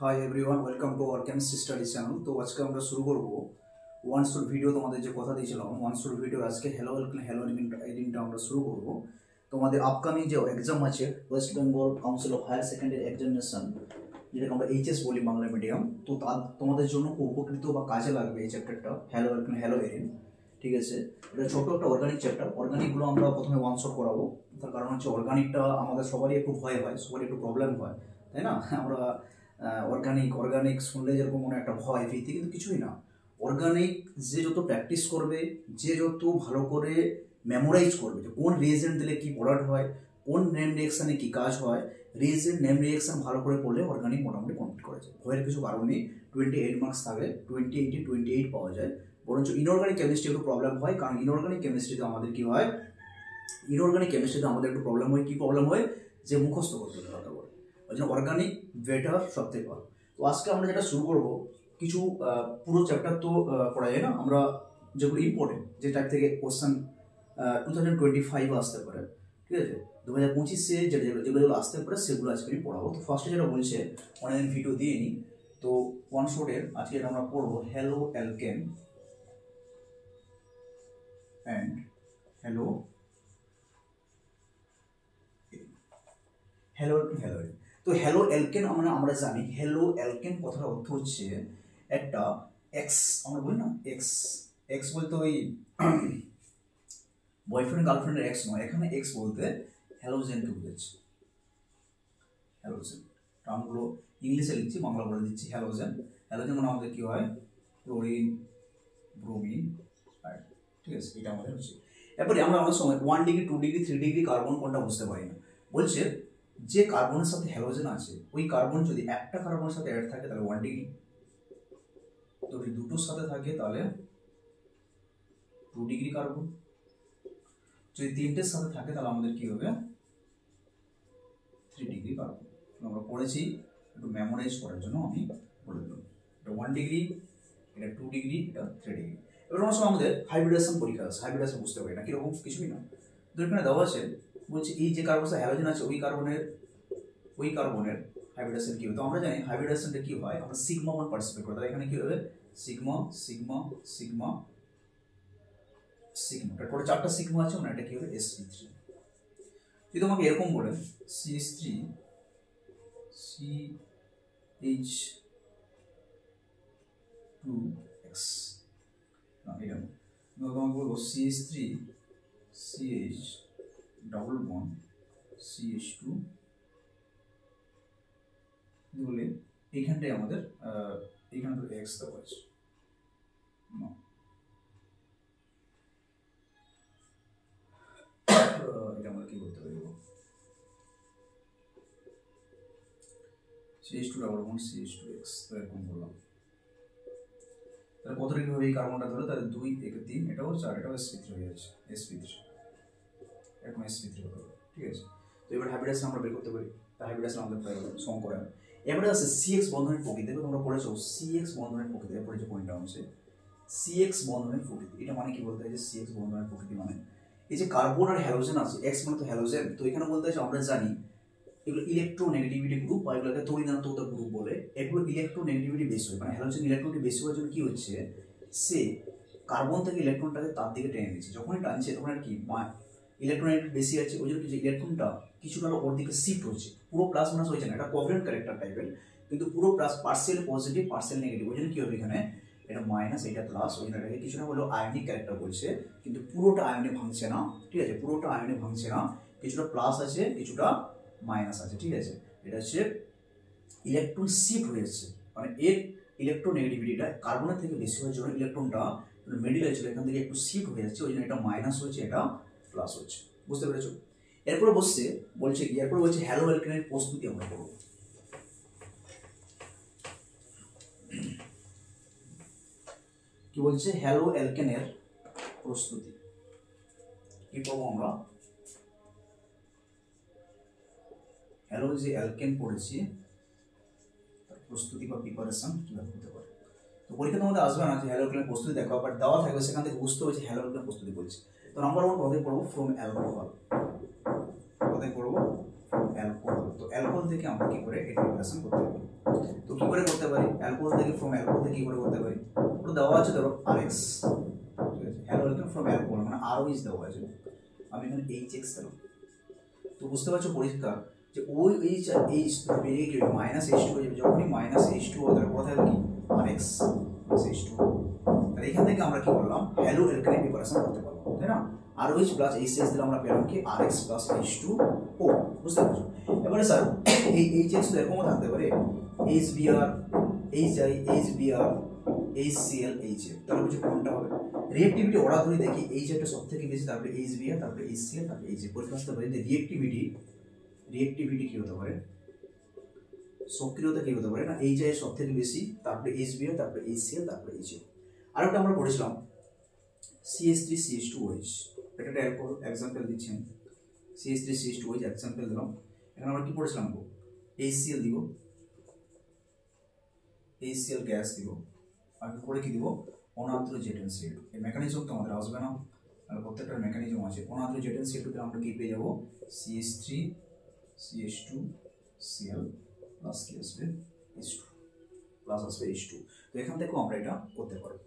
Hi everyone, welcome to our chemistry study channel. তো আজকে আমরা শুরু করবো ওয়ান শট ভিডিও। তোমাদের যে কথা দিয়েছিলাম ওয়ান শট ভিডিও, আজকে হ্যালো এডিংটা আমরা শুরু করবো। তোমাদের আপকামিং যে এক্সাম আছে West Bengal Council of Higher Secondary Examination, যেটাকে আমরা এইচএস বলি বাংলা মিডিয়াম, তো তোমাদের জন্য খুব উপকৃত বা কাজে লাগবে এই চ্যাপ্টারটা হ্যালো এরিন। ঠিক আছে, এটা ছোট একটা অর্গানিক চ্যাপ্টার। অর্গানিকগুলো আমরা প্রথমে ওয়ান শট করাবো, তার কারণ হচ্ছে অর্গানিকটা আমাদের সবারই একটু ভয় হয়, সবারই একটু প্রবলেম হয়, তাই না? আমরা অর্গানিক শুনলে যেরকম মনে একটা ভয় ভীতি, কিন্তু কিছুই না। অর্গানিক যে যত প্র্যাকটিস করবে, যে যত ভালো করে মেমোরাইজ করবে যে কোন রিয়েজেন্ট দিলে কি প্রোডাক্ট হয়, কোন নেম রিয়েকশানে কি কাজ হয়, রিয়েজেন্ট নেম রিয়েকশান ভালো করে পড়লে অর্গানিক মোটামুটি কমপ্লিট করা যায়। ভয়ের কিছু কারণ নেই। 28 মার্কস থাকে, 28 পাওয়া যায়। বরঞ্চ ইনঅর্গানিক কেমিস্ট্রি একটু প্রবলেম হয়, কারণ ইনঅর্গানিক কেমিস্ট্রিতে আমাদের কি হয়, একটু প্রবলেম হয়। কি প্রবলেম হয়? যে মুখস্থ করতে হবে কথা বলে, ওই জন্য অর্গানিক বেটার সব থেকে ভালো। তো আজকে আমরা যেটা শুরু করবো, কিছু পুরো চ্যাপ্টার তো পড়া যায় না, আমরা যেগুলো ইম্পর্টেন্ট, যে টাইপ থেকে কোশ্চেন 2025 আসতে পারে, ঠিক আছে, 2025-এ যেগুলো আসতে পারে সেগুলো আজকে আমি পড়াবো। তো ফার্স্টে যেটা বলছে, অনেকদিন ভিডিও দিয়ে নিই, তো ওয়ান শটের আজকে এটা আমরা পড়বো hello alkane and hello hello. তো হ্যালো অ্যালকেন আমরা জানি, হ্যালো অ্যালকেন কথার অর্থ হচ্ছে একটা এক্স, আমরা বলি না এক্স, এক্স বলতে ওই বয়ফ্রেন্ড গার্লফ্রেন্ডের এক্স নয়, এখানে এক্স বলতে হ্যালোজেনকে বোঝাচ্ছে। হ্যালোজেন টার্মগুলো ইংলিশে লিখছি, বাংলা বলে দিচ্ছি। হ্যালোজেন মানে আমাদের কি হয়, ক্লোরিন, ব্রোমিন, ঠিক আছে, এটা আমাদের হচ্ছে। এরপরে আমরা অনেক সময় 1 ডিগ্রি 2 ডিগ্রি 3 ডিগ্রি কার্বন কোনটা বুঝতে পারি না। বলছে যে কার্বনের সাথে হ্যালোজেন আছে, ওই কার্বন যদি একটা কার্বনের সাথে অ্যাড থাকে তাহলে 1 ডিগ্রি, যদি দুটোর সাথে থাকে তাহলে 2 ডিগ্রি কার্বন, যদি তিনটের সাথে থাকে তাহলে আমাদের কি হবে, 3 ডিগ্রি কার্বন। আমরা পড়েছি, একটু মেমোরাইজ করার জন্য আমি বলে দিলাম। এটা 1 ডিগ্রি, এটা 2 ডিগ্রি, এটা 3 ডিগ্রি। এবার অনেক সময় আমাদের হাইব্রিডেশন পরীক্ষা আছে, হাইব্রিডেশন বুঝতে পারি না কিরকম, কিছুই না। তো এখানে দেওয়া আছে, বলছে এই যে কার্বনের সাথে হ্যালোজেন আছে ওই কার্বনের হাইব্রিডেশন কি হয়। তো আমরা জানি হাইব্রিডেশনটা কি হয়, আমরা সিগমা 1 পার্টিসিপেট করি, তাহলে এখানে কি হবে সিগমা সিগমা সিগমা সিগমা, তারপরে 4টা সিগমা আছে, মানে এটা কি হবে sp3। যদি তোমাকে এরকম বলে CH3 CH2X, না এটা তোমাকে বলবো CH3 CH double bond CH2, বলে এইখানটায় আমাদের এইখানে তো এক্স দেওয়া আছে, এটা আমরা কি করতে পারবো, CH2 ডাবল বন্ড CH2X, তো এরকম বললাম। তাহলে কত ডিগ্রি হবে এই কার্বনটা ধরে, তাহলে 2 থেকে 3, এটাও 4, এটাও sp3 হয়ে যাচ্ছে, sp3 এরকম sp3 হতে হবে, ঠিক আছে। তো এবার হাইব্রিডেশন আমরা বের করতে পারি, তাই হাইব্রিডেশন আমাদের সম করে। এবারে আছে CX বন্ধনের প্রকৃতি, তোমরা পড়েছো CX বন্ধনের প্রকৃতি, এরপরে যে পয়েন্টটা আছে CX বন্ধনের প্রকৃতি, এটা মানে কি বলতে হয় যে CX বন্ধনের প্রকৃতি মানে এই যে কার্বন আর হ্যালোজেন আছে, X মানে তো হ্যালোজেন, তো এখানে বলতে হয় আমরা জানি এগুলো ইলেকট্রোনেগেটিভিটি গ্রুপ বা এগুলোকে তড়িৎ গ্রুপ বলে। এগুলো ইলেকট্রোনেগেটিভিটি বেশি হয়, মানে হ্যালোজেন ইলেকট্রনটি বেশি হওয়ার জন্য কি হচ্ছে, সে কার্বন থেকে ইলেকট্রনটাকে তার দিকে টেনে নিচ্ছে, যখনই টানছে তখন আর কি ইলেকট্রোনেগেটিভ বেশি আছে, ওই জন্য ইলেকট্রনটা কিছুটা ওর দিকে শিফট হচ্ছে, পুরো প্লাস মাইনাস হয়েছে না, এটা কোভ্যালেন্ট ক্যারেক্টার টাইপের, কিন্তু পুরো plus partial positive partial negative, ওই জন্য কি হবে এখানে এটা মাইনাস এটা প্লাস, ওই জন্য এটাকে কিছুটা হলো আয়নিক ক্যারেক্টার বলছে, কিন্তু পুরোটা আয়নে ভাঙছে না, ঠিক আছে, পুরোটা আয়নে ভাঙছে না, কিছুটা প্লাস আছে কিছুটা মাইনাস আছে, ঠিক আছে। এটা হচ্ছে ইলেকট্রন শিফট হয়ে যাচ্ছে, মানে এর ইলেকট্রোনেগেটিভিটিটা কার্বনের থেকে বেশি হওয়ার জন্য ইলেকট্রনটা মিডিল আছে, এখান থেকে একটু শিফট হয়ে যাচ্ছে, ওই জন্য এটা মাইনাস হচ্ছে এটা প্লাস হচ্ছে, বুঝতে পেরেছো? এরপরে বলছে কি, এরপরে বলছে হ্যালো অ্যালকেনের প্রস্তুতি আমরা করবো। কি বলছে, হ্যালো অ্যালকেনের প্রস্তুতি কি করবো আমরা, হ্যালো যে অ্যালকেন পড়েছি তার প্রস্তুতি বা প্রিপারেশন কিভাবে হতে পারে। তো পরীক্ষা তোমাদের আসবে না যে হ্যালো অ্যালকেনের প্রস্তুতি দেখো, বাট দেওয়া থাকবে, সেখান থেকে বুঝতে হবে যে হ্যালো অ্যালকেনের প্রস্তুতি বলছে। তো নাম্বার 1 কবে পড়বো, ফ্রম অ্যালকোহল, কোথায় করব অ্যালকোহল। তো অ্যালকোহল থেকে আমরা কি করে এটা প্রিপারেশন করতে পারি, তো কি করে করতে পারি অ্যালকোহল থেকে ফ্রম অ্যালকোহল থেকে কি করে করতে পারি, পুরো দেওয়া আছে ধরো RX, ঠিক আছে, হ্যালোজেন ফ্রম অ্যালকোহল মানে ROH দেওয়া আছে, আমি এখানে HX দিলাম। তো বুঝতে পারছো পরিষ্কার যে ওই H আর H বেরিয়ে কি মাইনাস H2 হয়ে যাবে, যখনই মাইনাস H2 হবে তাহলে কোথায় কি RX প্লাস H2। তাহলে এখান থেকে আমরা কি করলাম হ্যালো অ্যালকাইল প্রিপারেশন করতে পারলাম, তাই না। ROH প্লাস HCl দিলে আমরা পেলাম কি RX প্লাস H2O, বুঝতে পারছো। এবারে স্যার এই HX তো এরকমও থাকতে পারে HBr HI HBr HCl HF, তাহলে বুঝি কোনটা হবে রিঅ্যাক্টিভিটি ওরা ধরে দেখি HF টা সবথেকে বেশি, তারপরে HBr, তারপরে HCl, তারপরে HF। পরিষ্কার করতে পারি যে রিঅ্যাক্টিভিটি কি হতে পারে, সক্রিয়তা কি হতে পারে না HI এর সবথেকে বেশি, তারপরে HBr, তারপরে HCl, তারপরে HF। আরেকটা আমরা পড়েছিলাম CH3CH2OH, এটা একটা অ্যালকোহল एग्जांपल দিচ্ছি আমি, CH3CH2OH एग्जांपल দিলাম। এখানে আমরা কি পড়েছিলাম গো HCl দিব, HCl গ্যাস দিব, আর পরে কি দিব অনাদ্র জেট এনসিএল। এই মেকানিজম তো আমাদের আসবে না, আর প্রত্যেকটার মেকানিজম আছে। অনাদ্র জেট এনসিএল তে আমরা কি পেয়ে যাব CH3CH2Cl প্লাস কি আসবে H2 প্লাস আসবে H2। তো এখান থেকেও আমরা এটা করতে পারবো।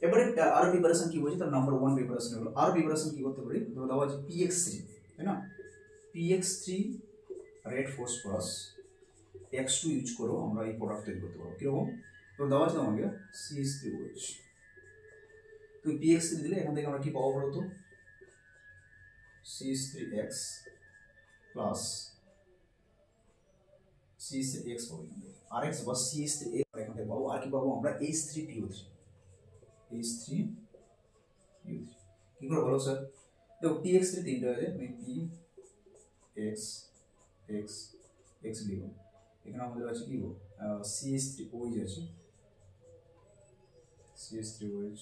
এবারে আর প্রিপারেশন কি বলছি, তার নাম্বার 1 প্রিপারেশন হলো আর প্রিপারেশন কি করতে পারি, ধরো দেওয়া আছে PX3, তাই না, PX3 red phosphorus X2 use করো আমরা এই প্রোডাক্ট তৈরি করতে পারবো। কিরকম, তো দেওয়া আছে আমাকে CH3OH, তো PX3 দিলে এখান থেকে আমরা কি পাবো বলো তো CH3X প্লাস CH3X পাবো এখান থেকে, RX বা CH3X এখান থেকে পাবো। আর কি পাবো আমরা H3PO3, H3PO3 কি করে বলো স্যার, দেখো PX3 তিনটা আছে, আমি PX লিখব, এখানে আমাদের আছে কি গো CH3OH আছে, CH3OH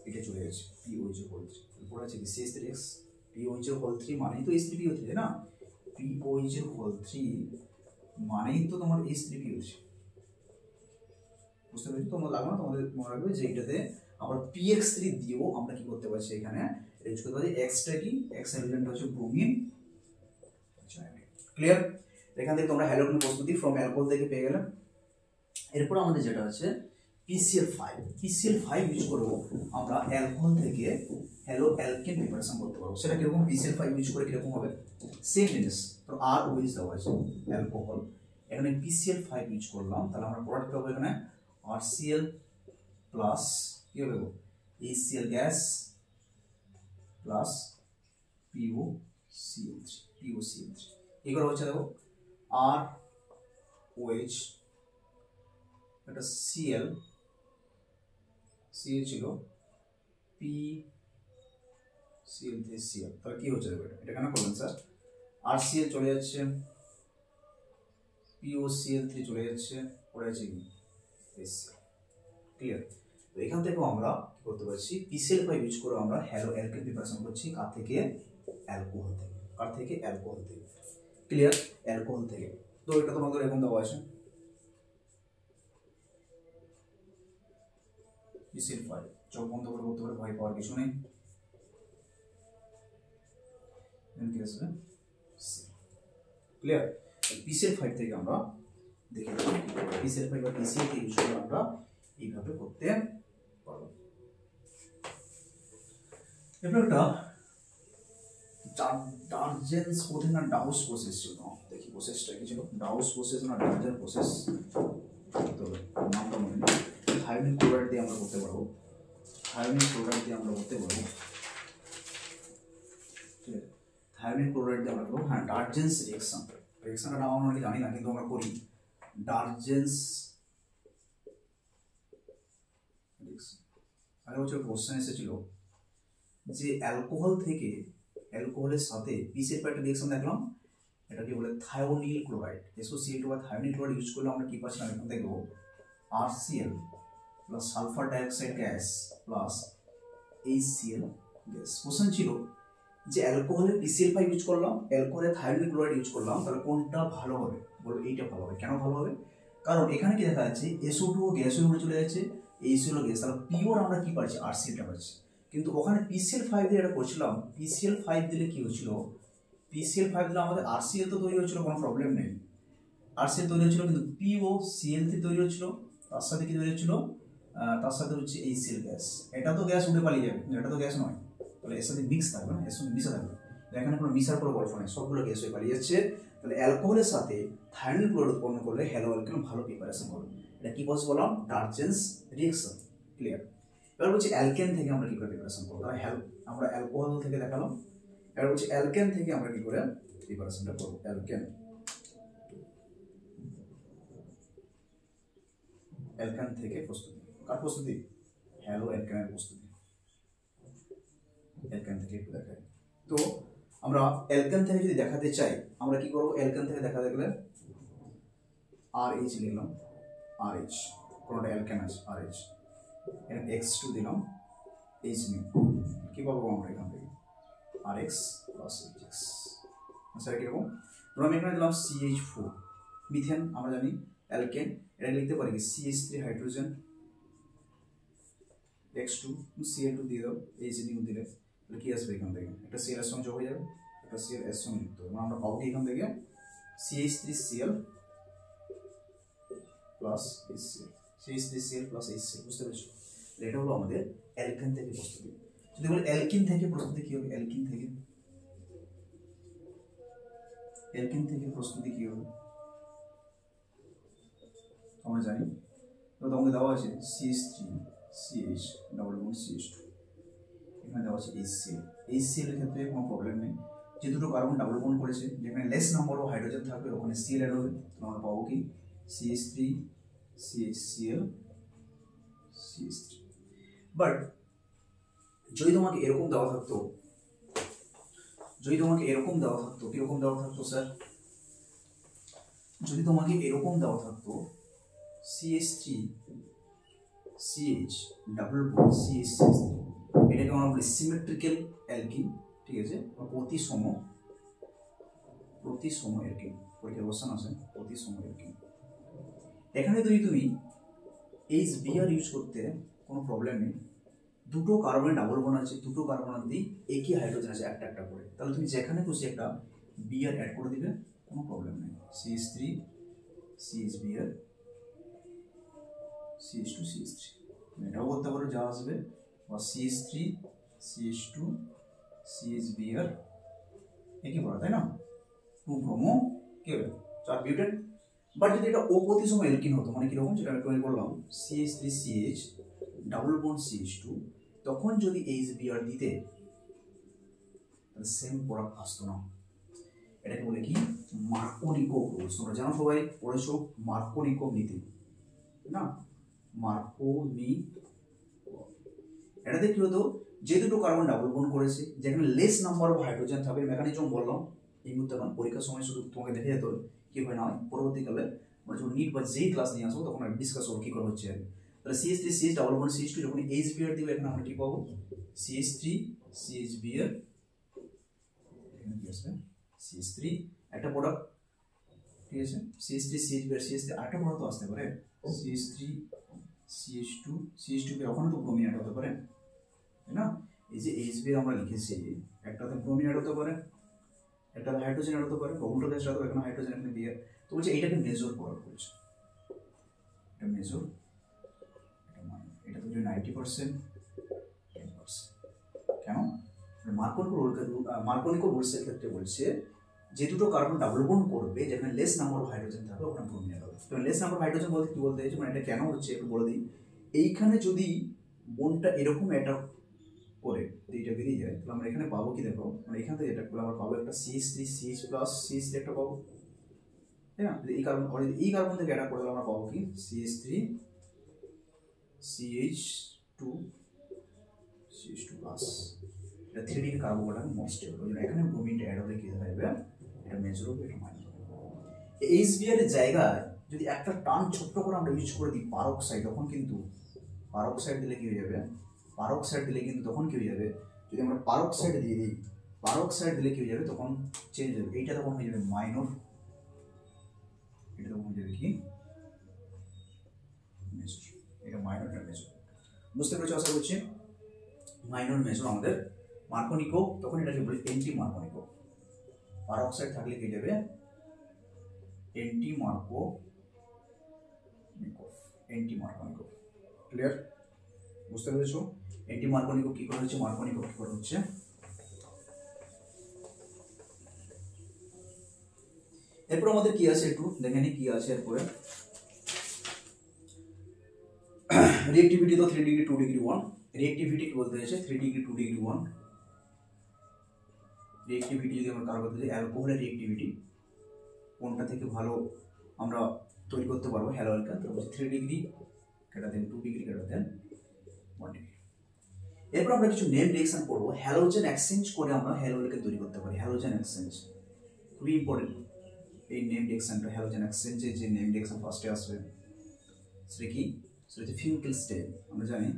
এটা চলে গেছে POH হোল 3, এরপর আছে কি CH3X POH হোল 3 মানেই তো H3PO3, তাই না, POH হোল 3 মানেই তো তোমার H3PO3, বুঝতে পেরেছো। তোমার লাগবে না, তোমাদের মনে রাখবে যে এটাতে আমরা PX3 দিয়েও আমরা কি করতে পারছি, এখানে ইউজ করতে পারি X টা কি X এলিমেন্ট হচ্ছে ব্রোমিন, ক্লিয়ার। এখান থেকে তোমরা হ্যালোজেন প্রস্তুতি ফ্রম অ্যালকোহল থেকে পেয়ে গেলে। এরপর আমাদের যেটা আছে PCl5 ইউজ করব আমরা অ্যালকোহল থেকে হ্যালো অ্যালকেন প্রিপারেশন করতে পারবো। সেটা কিরকম PCl5 ইউজ করে কিরকম হবে, সেম জিনিস, তো ROH দেওয়া আছে অ্যালকোহল, এখানে PCl5 ইউজ করলাম, তাহলে আমরা প্রোডাক্ট পাবো এখানে RCl প্লাস কি হবে HCl গ্যাস প্লাস POCl3 এগুলো হচ্ছে দেখো ROH, এটা Cl ছিল PCl3Cl, তাহলে কি হচ্ছে দেখো এটা কেন করলেন স্যার, RCl চলে যাচ্ছে, POCl3 চলে যাচ্ছে, পড়ে আছে কি HCl, ক্লিয়ার। তো এখান থেকেও আমরা কি করতে পারছি PCl5 ইউজ করে আমরা হ্যালো অ্যালকেন প্রিপারেশন করছি, কার থেকে অ্যালকোহল থেকে, ক্লিয়ার, অ্যালকোহল থেকে। তো এটা তোমাদের এরকম দেওয়া আছে PCl5, চোখ বন্ধ করে করতে পারে, ভয় পাওয়ার কিছু নেই, ক্লিয়ার। PCl5 থেকে আমরা দেখে PCl5 বা PCl কে ইউজ করে আমরা এইভাবে করতে পারবো। এবার একটা ডার্জেন্স কোথায় না ডাউস প্রসেস ছিল, দেখি প্রসেসটা কি ছিল, ডাউস প্রসেস না ডার্জেন প্রসেস, তো নামটা মনে নেই। থায়োনিক ক্লোরাইড দিয়ে আমরা করতে পারবো, থায়োনিক ক্লোরাইড দিয়ে আমরা করতে পারবো, ঠিক আছে, থায়োনিক ক্লোরাইড দিয়ে আমরা করবো। হ্যাঁ, ডার্জেন্স রিঅ্যাকশনটা নাম আমরা জানি না, কিন্তু আমরা করি ডার্জেন্স রিঅ্যাকশন। আগে বছর কোশ্চেন এসেছিল যে অ্যালকোহলের সাথে PCl5 একটা রিঅ্যাকশন দেখলাম, এটাকে বলে থায়োনিল ক্লোরাইড, SOCl2 বা থায়োনিল ক্লোরাইড ইউজ করলে আমরা কি পাচ্ছিলাম, এখান থেকে RCl plus sulphur dioxide gas plus HCl gas. Question ছিল যে অ্যালকোহলে PCl5 ইউজ করলাম, অ্যালকোহলে থায়োনিল ক্লোরাইড ইউজ করলাম, তাহলে কোনটা ভালো হবে, বলো এইটা ভালো হবে। কেন ভালো হবে, কারণ এখানে কি দেখা যাচ্ছে SO2 গ্যাস হয়ে উঠে চলে যাচ্ছে, এইচ হলো গ্যাস, তাহলে পিওর আমরা কি পাচ্ছি আরসিএলটা পাচ্ছি। কিন্তু ওখানে PCl5 দিয়ে এটা করছিলাম, PCl5 দিলে কি হচ্ছিল, PCl5 দিলে আমাদের আরসিএল তো তৈরি হচ্ছিল, কোনো প্রবলেম নেই, আরসিএল তৈরি হচ্ছিল, কিন্তু POCl3 তৈরি হচ্ছিল, তার সাথে কি তৈরি হচ্ছিল, তার সাথে হচ্ছে HCl গ্যাস। এটা তো গ্যাস উঠে পালিয়ে যাবে, এটা তো গ্যাস নয়, তাহলে এর সাথে মিক্স থাকবে না, এর সঙ্গে মিশে থাকবে, এখানে কোনো মিশার কোনো গল্প নেই, সবগুলো গ্যাস হয়ে পালিয়ে যাচ্ছে। তাহলে অ্যালকোহলের সাথে থায়োনিল ক্লোরাইড উৎপন্ন করলে হ্যালো অ্যালকেন ভালো প্রিপারেশন হবে। এটা কি বলছে বললাম, ডারজেন্স রিঅ্যাকশন, ক্লিয়ার। এবার বলছি অ্যালকেন থেকে আমরা কি করে প্রিপারেশন করবো, তাহলে আমরা অ্যালকোহল থেকে দেখালাম, এবার বলছি অ্যালকেন থেকে আমরা কি করে প্রিপারেশনটা করবো। অ্যালকেন, অ্যালকেন থেকে প্রস্তুতি, কার প্রস্তুতি, হ্যালো অ্যালকেনের প্রস্তুতি, অ্যালকেন থেকে একটু দেখাই। তো আমরা অ্যালকেন থেকে যদি দেখাতে চাই, আমরা কি করবো, অ্যালকেন থেকে দেখাতে গেলে RH লিখলাম, RH, কোনটা অ্যালকেন আছে RH, এখানে X2 দিলাম, H নিই, কি পাবো আমরা এখান থেকে RX প্লাস HX, আচ্ছা কিরকম, ধরুন আমি এখানে দিলাম CH4, মিথেন আমরা জানি অ্যালকেন, এটা লিখতে পারি কি CH3 হাইড্রোজেন, X2 Cl2 দিয়ে দাও, H নিউ দিলে তাহলে কি আসবে এখান থেকে, একটা Cl এর সঙ্গে যোগ হয়ে যাবে, একটা Cl এর সঙ্গে যুক্ত হবে, আমরা পাবো কি এখান থেকে CH3Cl plus HCl, CH3Cl plus HCl, বুঝতে পেরেছো? এটা হলো আমাদের অ্যালকেন থেকে প্রস্তুতি। যদি বলি অ্যালকিন থেকে প্রস্তুতি কি হবে, অ্যালকিন থেকে প্রস্তুতি কি হবে আমরা জানি, তো তোমাকে দেওয়া আছে CH3 CH double bond CH2, এখানে দেওয়া আছে HCl, HCl এর ক্ষেত্রে কোনো প্রবলেম নেই, যে দুটো কার্বন ডাবল বন্ড করেছে, যেখানে লেস নাম্বার অফ হাইড্রোজেন থাকবে ওখানে Cl অ্যাড হবে, আমরা পাবো কি CH3 CHCl CH3। বাট যদি তোমাকে এরকম দেওয়া থাকতো, কিরকম দেওয়া থাকতো স্যার, যদি তোমাকে এরকম দেওয়া থাকতো CH3 CH double bond CH6, এটাকে আমরা বলি সিমেট্রিক্যাল অ্যালকিন, ঠিক আছে, প্রতিসম অ্যালকিন, পরীক্ষার কোশ্চেন আছে প্রতিসম অ্যালকিন। এখানে যদি তুমি HBr ইউজ করতে কোনো প্রবলেম নেই, দুটো কার্বন ডাবল বন্ড আছে, দুটো কার্বন দিয়ে একই হাইড্রোজেন আছে একটা একটা করে, তাহলে তুমি যেখানে খুশি একটা Br অ্যাড করে দিবে, কোনো প্রবলেম নেই, CH3 CHBr CH2 CH3, এটাও করতে পারো যা আসবে, বা CH3 CH2 CHBr একই পড়া, তাই না, 2 ব্রোমো কি হবে 4 বিউটেন। বাট যদি এটা অপ্রতিসম অ্যালকিন হতো, মানে কিরকম, যেটা আমি বললাম CH3CH ডাবল বন্ড CH2, তখন যদি HBr দিতে তাহলে সেম প্রোডাক্ট আসতো না, এটাকে বলে কি মার্কোনিকভ রুলস, তোমরা জানো সবাই পড়েছো মার্কোনিকভ নীতি না, এটাতে কি হতো, যে দুটো কার্বন ডাবল বন্ড করেছে, যেখানে লেস নাম্বার অফ হাইড্রোজেন থাকবে, মেকানিজম বললাম এই মুহূর্তে কারণ পরীক্ষার সময় শুধু তোমাকে দেখে যেতে হবে কি হয় না হয়, পরবর্তীকালে আমরা যখন নিট বা যেই ক্লাস নিয়ে আসবো তখন আমি ডিসকাস করবো কি করে হচ্ছে। তাহলে CH3 CH double bond CH2 যখন HBr দিবে, এখানে আমরা কি পাবো CH3 CHBr, এখানে কি আসবে CH3 একটা প্রোডাক্ট, ঠিক আছে, CH3 CHBr CH3 আরেকটা প্রোডাক্ট তো আসতে পারে, CH3 CH2 কে ওখানে তো ব্রোমিন অ্যাড হতে পারে, তাই না, এই যে HBr আমরা লিখেছি, একটাতে ব্রোমিন অ্যাড হতে পারে, একটাতে হাইড্রোজেন অ্যাড হতে পারে, উল্টো কেসটা তো এখানে হাইড্রোজেন এখানে দিয়ে, তো বলছে এটাকে মেজর করা হয়েছে, এটা মেজর, এটা তো 90% 10%, কেন, মার্কোনিকভ রুলসের ক্ষেত্রে বলছে যে দুটো কার্বন ডাবল বন্ড করবে, যেখানে লেস নাম্বার অফ হাইড্রোজেন থাকবে ওখানে ব্রোমিন অ্যাড হবে। তো লেস নাম্বার হাইড্রোজেন বলতে কি বলতে চাইছে, মানে এটা কেন হচ্ছে একটু বলে দিই, এইখানে যদি বন্ডটা এরকম অ্যাটাক করে এইটা বেরিয়ে যায়, তাহলে আমরা এখানে পাবো কি দেখো, মানে এখান থেকে এটা করলে আমরা পাবো একটা CH3 CH প্লাস CH3 একটা পাবো, তাই না, এই কার্বন থেকে অ্যাটাক করলে আমরা পাবো কি CH3 CH2 প্লাস, এটা 3D কার্বোকার্বন মোর স্টেবল, ওই জন্য এখানে ব্রোমিনটা অ্যাড হলে কি দেখা যাবে, এটা মেজর হবে, এটা মাইনাস হবে। HBr এর জায়গায় যদি একটা টার্ম ছোট্ট করে আমরা ইউজ করে দিই পারক্সাইড, তখন কিন্তু পারক্সাইড দিলে কি হয়ে যাবে, তখন কি হয়ে যাবে, যদি আমরা পারক্সাইড দিয়ে দিই, কি হয়ে যাবে, তখন চেঞ্জ হয়ে যাবে, এইটা তখন হয়ে যাবে মাইনর, এটা তখন হয়ে যাবে কি মেজর, এটা মাইনর, এটা মেজর। বুঝতে পেরেছো আশা করছি। মাইনর মেজর আমাদের মার্কনিকো, তখন এটাকে বলি এন্টি মার্কনিকো। পারঅক্সাইড থাকলে কি যাবে এন্টি মার্কনিকো। ক্লিয়ার? বুঝতে পেরেছো এন্টি মার্কনিকো কি করে হচ্ছে, মার্কনিকো কি করে হচ্ছে। এরপর আমাদের কি আছে একটু দেখে নি কি আছে এরপরে। রিঅ্যাক্টিভিটি তো 3 ডিগ্রি 2 ডিগ্রি 1, রিঅ্যাক্টিভিটি কি বলতে হয়েছে 3 ডিগ্রি 2 ডিগ্রি 1। রিঅ্যাক্টিভিটি যদি আমরা কার বলতে চাই অ্যালকোহলের রিঅ্যাক্টিভিটি কোনটা থেকে ভালো আমরা তৈরি করতে পারবো হ্যালো অ্যালকান, তো বলছি 3 degree greater than 2 degree greater than 1 degree. এরপর আমরা কিছু নেম রিঅ্যাকশন পড়বো, হ্যালোজেন এক্সচেঞ্জ করে আমরা হ্যালো অ্যালকান তৈরি করতে পারি। হ্যালোজেন এক্সচেঞ্জ খুবই ইম্পর্টেন্ট এই নেম রিঅ্যাকশনটা। হ্যালোজেন এক্সচেঞ্জে যে নেম রিঅ্যাকশন ফার্স্টে আসবে সেটা কি, সেটা হচ্ছে ফিঙ্কেলস্টেইন। আমরা জানি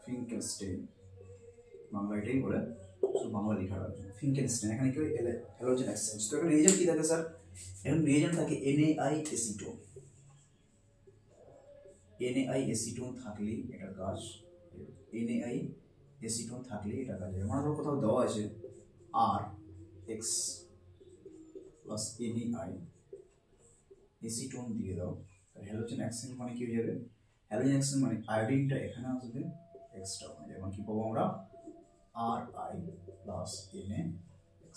ফিঙ্কেলস্টেইন, বাংলা এটাই বলে, শুধু বাংলা লেখা রাখবে ফিঙ্কেলস্টেইন। এখানে কি হ্যালোজেন এক্সচেঞ্জ, তো এখানে রিয়েজেন্ট কি থাকে স্যার, এখন রিয়েজেন্ট থাকে NaI এসিটোন। NaI এসিটোন থাকলে এটা কাজ, NaI এসিটোন থাকলে এটা কাজ। আমার ধর কোথাও দেওয়া আছে RX প্লাস NaI এসিটোন দিয়ে দাও, হ্যালোজেন এক্সচেঞ্জ মানে কি হয়ে যাবে, হ্যালোজেন এক্সচেঞ্জ মানে আয়োডিনটা এখানে আসবে, এক্সট্রা হয়ে যাবে, মানে কি পাবো আমরা Ri প্লাস NaX।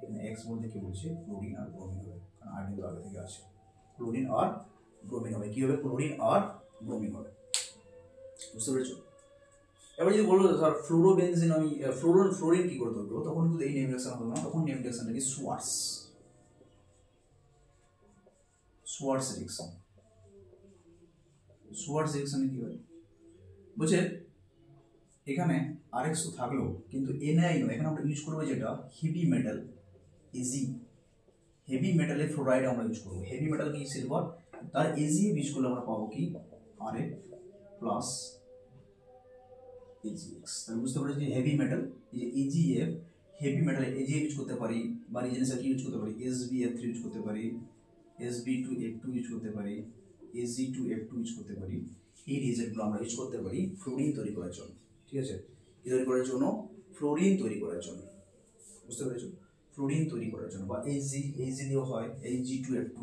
এখানে X বলতে কি বলছে ক্লোরিন আর ব্রোমিন হবে, কারণ আয়োডিন তো আগে থেকে আছে। ক্লোরিন আর ব্রোমিন হবে, কি হবে ক্লোরিন আর ব্রোমিন হবে। বুঝতে পেরেছো? এবার যদি বলবো স্যার ফ্লোরোবেনজিন আমি ফ্লোরিন কি করে তৈরি করবো, তখন কিন্তু এই নেম রিঅ্যাকশন হবে না, তখন নেম রিঅ্যাকশনটা কি সোয়ার্টস রিঅ্যাকশন। সোয়ার্টস রিঅ্যাকশনে কি হয় বলছে এখানে RX তো থাকলো কিন্তু NaI নয়, এখানে আমরা ইউজ করবো যেটা হেভি মেটাল Ag, হেভি মেটালের ফ্লোরাইড আমরা ইউজ করবো। হেভি মেটাল কি সিলভার, তার AgF ইউজ করলে আমরা পাবো কি Ra প্লাস AgX। তাহলে বুঝতে পারছি যে হেভি মেটাল এই যে AgF, heavy metal AgF use করতে পারি, বা রিজেন্সের কি ইউজ করতে পারি SbF3 ইউজ করতে পারি, Sb2F2 ইউজ করতে পারি, Ag2F2 ইউজ করতে পারি। এই রিজেন্টগুলো আমরা ইউজ করতে পারি ফ্লোরিন তৈরি করার জন্য। ঠিক আছে, কি তৈরি করার জন্য, ফ্লোরিন তৈরি করার জন্য। বুঝতে পেরেছো, ফ্লোরিন তৈরি করার জন্য, বা Ag দেওয়া হয় Ag2F2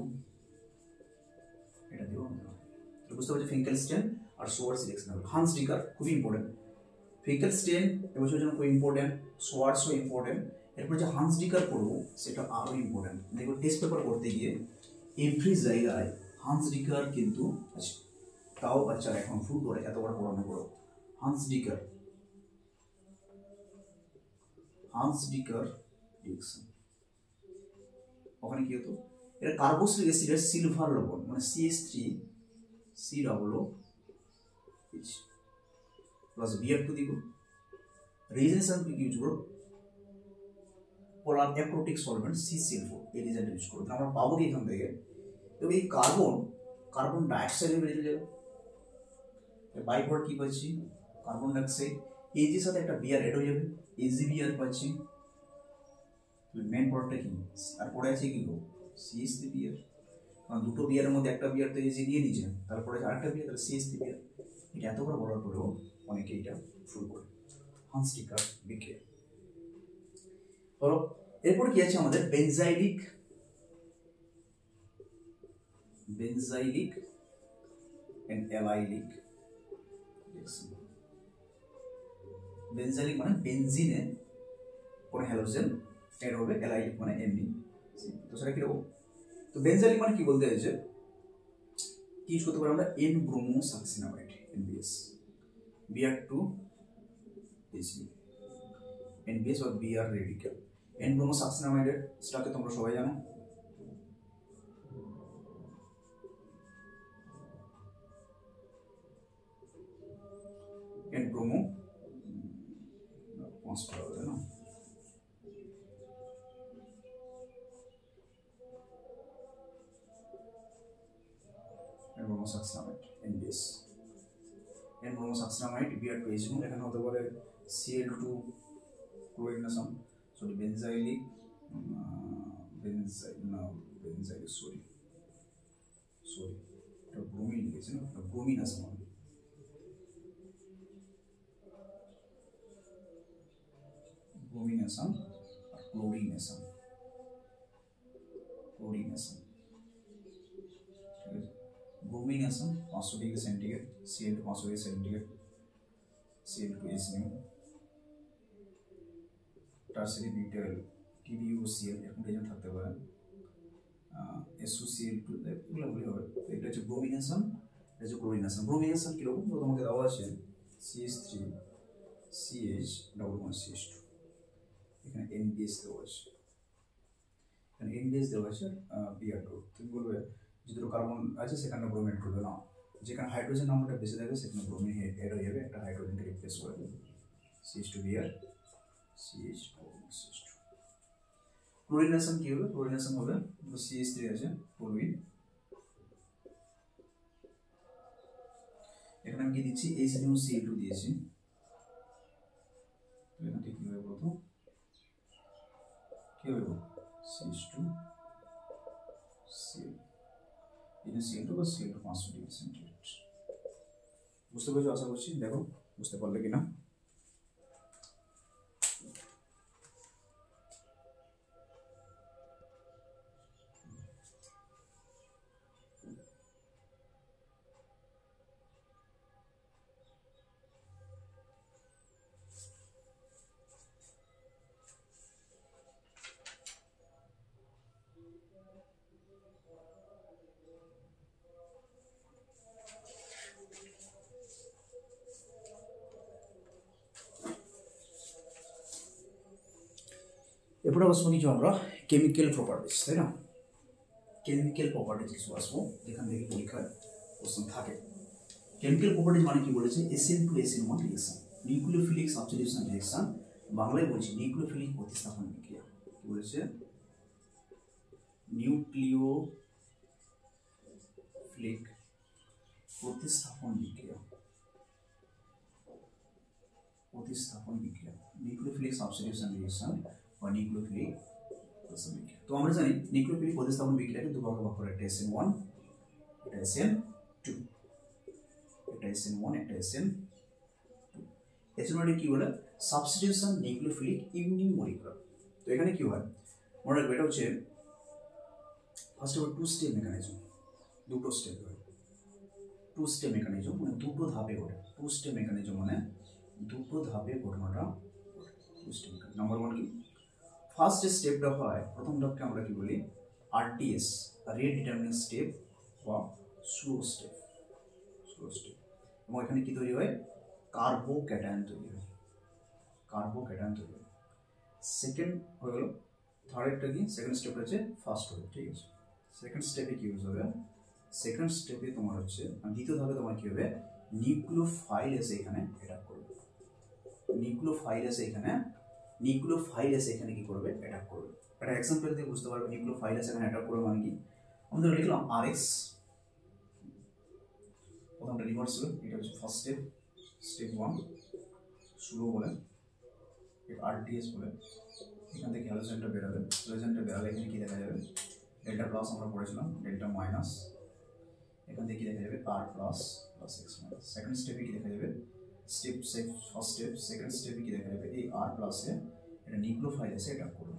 এটা দেওয়া হয়। তো বুঝতে পারছো ফিঙ্কেলস্টেইন আর সোয়ার্টস রিঅ্যাকশন হবে। হান্স ডিকার খুবই ইম্পর্টেন্ট, ফিঙ্কেলস্টেইন এবছরের জন্য খুব ইম্পর্টেন্ট, সোয়ার্টসও ইম্পর্টেন্ট। এরপর যে হান্স ডিকার করবো সেটা আরও ইম্পর্টেন্ট। দেখো টেস্ট পেপার করতে গিয়ে এভরি জায়গায় হান্স ডিকার কিন্তু আছে, তাও বাচ্চারা এখন ফুল করে এত বড় পড়ানো করো। হান্স ডিকার রিঅ্যাকশন, ওখানে কি হতো, এটা কার্বক্সিলিক অ্যাসিডের সিলভার লবণ মানে CH3COOH প্লাস Br2 দিব, রিজেনেশন কি ইউজ করো পোলার অ্যাপ্রোটিক সলভেন্ট C-SiL4 এই রিজেন্ট ইউজ করো। আমরা পাবো কি এখান থেকে, তো এই কার্বন ডাইঅক্সাইড বেরিয়ে যাবে, বাই প্রোডাক্ট কি পাচ্ছি কার্বন ডাইঅক্সাইড, Ag এর সাথে একটা Br এড হয়ে যাবে, AgBr পাচ্ছি, মেন প্রোডাক্টটা কি আর পড়ে আছে কি গো CH3Br, কারণ দুটো বিয়ারের মধ্যে একটা বিয়ার তো Ag নিয়ে নিচ্ছে, তারপরে আরেকটা বিয়ার তাহলে CH3Br। এটা এত বড় বলার পরেও অনেকে এটা ফুল করে। হান্স ডিকার বিক্রিয়া হলো। এরপর কি আছে আমাদের বেনজাইলিক এন্ড অ্যালাইলিক। বেনজাইলিক মানে বেনজিনে কোনো হ্যালোজেন এর হবে, অ্যালাইলিক মানে এমনি। তো সেটা কিরকম, তো বেনজাইলিক মানে কি বলতে হয়েছে, কি ইউজ করতে পারি আমরা N-bromosuccinamide NBS, Br2 Hb NBS বা Br রেডিক্যাল। N-bromosuccinamide স্ট্রাকচার তোমরা সবাই জানো, N-bromo কনস্ট্রাক্ট হবে না, N-bromosuccinamide NBS, N-bromosuccinamide Br2 Hb, এখানে হতে পারে Cl2 ক্লোরিনেশন, সরি বেনজাইলিক সরি এটা ব্রোমিন লিখেছে না, ব্রোমিন আছে মানে ব্রোমিনেশন আর ক্লোরিনেশন। ক্লোরিনেশন ঠিক আছে, bromination 500 degree centigrade, Cl2 500 degree centigrade, Cl2SNO, tertiary butyl TbOCl এরকম রিজন থাকতে পারে, SOCl2 এগুলো বলি হবে। এটা হচ্ছে ব্রোমিনেশন, এটা হচ্ছে ক্লোরিনেশন। ব্রোমিনেশন কিরকম তোমাকে দেওয়া আছে CH3 CH double bond CH2, এখানে NBS দেওয়া আছে, এখানে NBS দেওয়া আছে Br2। তুমি বলবে যে দুটো কার্বন আছে সেখানে ব্রোমিনেট করবে না, যেখানে হাইড্রোজেন নাম্বারটা বেশি থাকবে সেখানে ব্রোমিন এড হয়ে যাবে, একটা হাইড্রোজেনকে রিপ্লেস করে দেবে, CH2Br CH2। ক্লোরিনেশন কি হবে? ক্লোরিনেশন হবে CH3 আছে ক্লোরিন, এখানে আমি কি দিচ্ছি HNO Cl2 দিয়েছি, এখান থেকে কি হবে বলতো, কি হবে CH2 Cl, Cl2 বা Cl2 500 ডিগ্রি সেন্টিগ্রেড। বুঝতে পেরেছো আশা করছি, দেখো বুঝতে পারলে কিনা। এরপরে আসবো কিছু আমরা কেমিক্যাল প্রপার্টিস, তাই না? কেমিক্যাল প্রপার্টিস কিছু আসবো যেখান থেকে পরীক্ষায় কোশ্চেন থাকে। কেমিক্যাল প্রপার্টিস মানে কি বলেছে, SN2SN1 reaction, nucleophilic substitution reaction, বাংলায় বলছি নিউক্লিওফিলিক প্রতিস্থাপন বিক্রিয়া। কি বলেছে? নিউক্লিওফিলিক প্রতিস্থাপন বিক্রিয়া, প্রতিস্থাপন বিক্রিয়া, নিউক্লিওফিলিক সাবস্টিটিউশন রিঅ্যাকশন বা নিউক্লিওফিলিক প্রতিস্থাপন বিক্রিয়া। তো আমরা জানি নিউক্লিওফিলিক প্রতিস্থাপন বিক্রিয়াকে দুভাগে ভাগ করে, একটা SN1 এটা SN2, এটা SN1 এটা SN2। SN1 কি বলে? Substitution nucleophilic unimolecular. তো এখানে কি হয় মনে রাখবে, এটা হচ্ছে first of all two step mechanism, দুটো স্টেপ হয়, টু স্টেপ মেকানিজম মানে দুটো ধাপে ঘটে, টু স্টেপ মেকানিজম মানে দুটো ধাপে ঘটনাটা। নাম্বার ওয়ান কি, ফার্স্ট যে স্টেপটা হয়, প্রথম ধাপকে আমরা কি বলি RTS, রেট ডিটারমিনিং স্টেপ বা স্লো স্টেপ, স্লো স্টেপ। এবং এখানে কি তৈরি হয়, কার্বোক্যাটায়ন তৈরি হয়, কার্বোক্যাটায়ন তৈরি হয়। সেকেন্ড হয়ে গেল, থার্ডটা কি, সেকেন্ড স্টেপটা হচ্ছে ফার্স্ট হবে, ঠিক আছে। সেকেন্ড স্টেপে কি ইউজ হবে, সেকেন্ড স্টেপে তোমার হচ্ছে দ্বিতীয় ধাপে তোমার কি হবে, নিউক্লিওফাইল এসে এখানে অ্যাটাক করবে, নিউক্লিওফাইল এসে এখানে, নিউক্লিওফাইল এসে এখানে কি করবে, অ্যাটাক করবে। একটা এক্সাম্পল দিয়ে বুঝতে পারবে নিউক্লিওফাইল এসে এখানে অ্যাটাক করবে মানে কি। আমাদের লিখলাম RX, প্রথমটা রিভার্সিবল, এটা হচ্ছে ফার্স্ট স্টেপ, স্টেপ 1 স্লো বলে, RTS বলে। এখান থেকে হ্যালোজেনটা বেরোবে, হ্যালোজেনটা বেরোলে এখানে কি দেখা যাবে, ডেল্টা প্লাস আমরা পড়েছিলাম, ডেল্টা মাইনাস, এখান থেকে কি দেখা যাবে R plus plus X minus. Second স্টেপে কি দেখা যাবে, স্টেপ ফার্স্ট স্টেপ, সেকেন্ড স্টেপে কি দেখা যাবে, এই R প্লাসে এটা নিউক্লিওফাইল এসে অ্যাটাক করবে,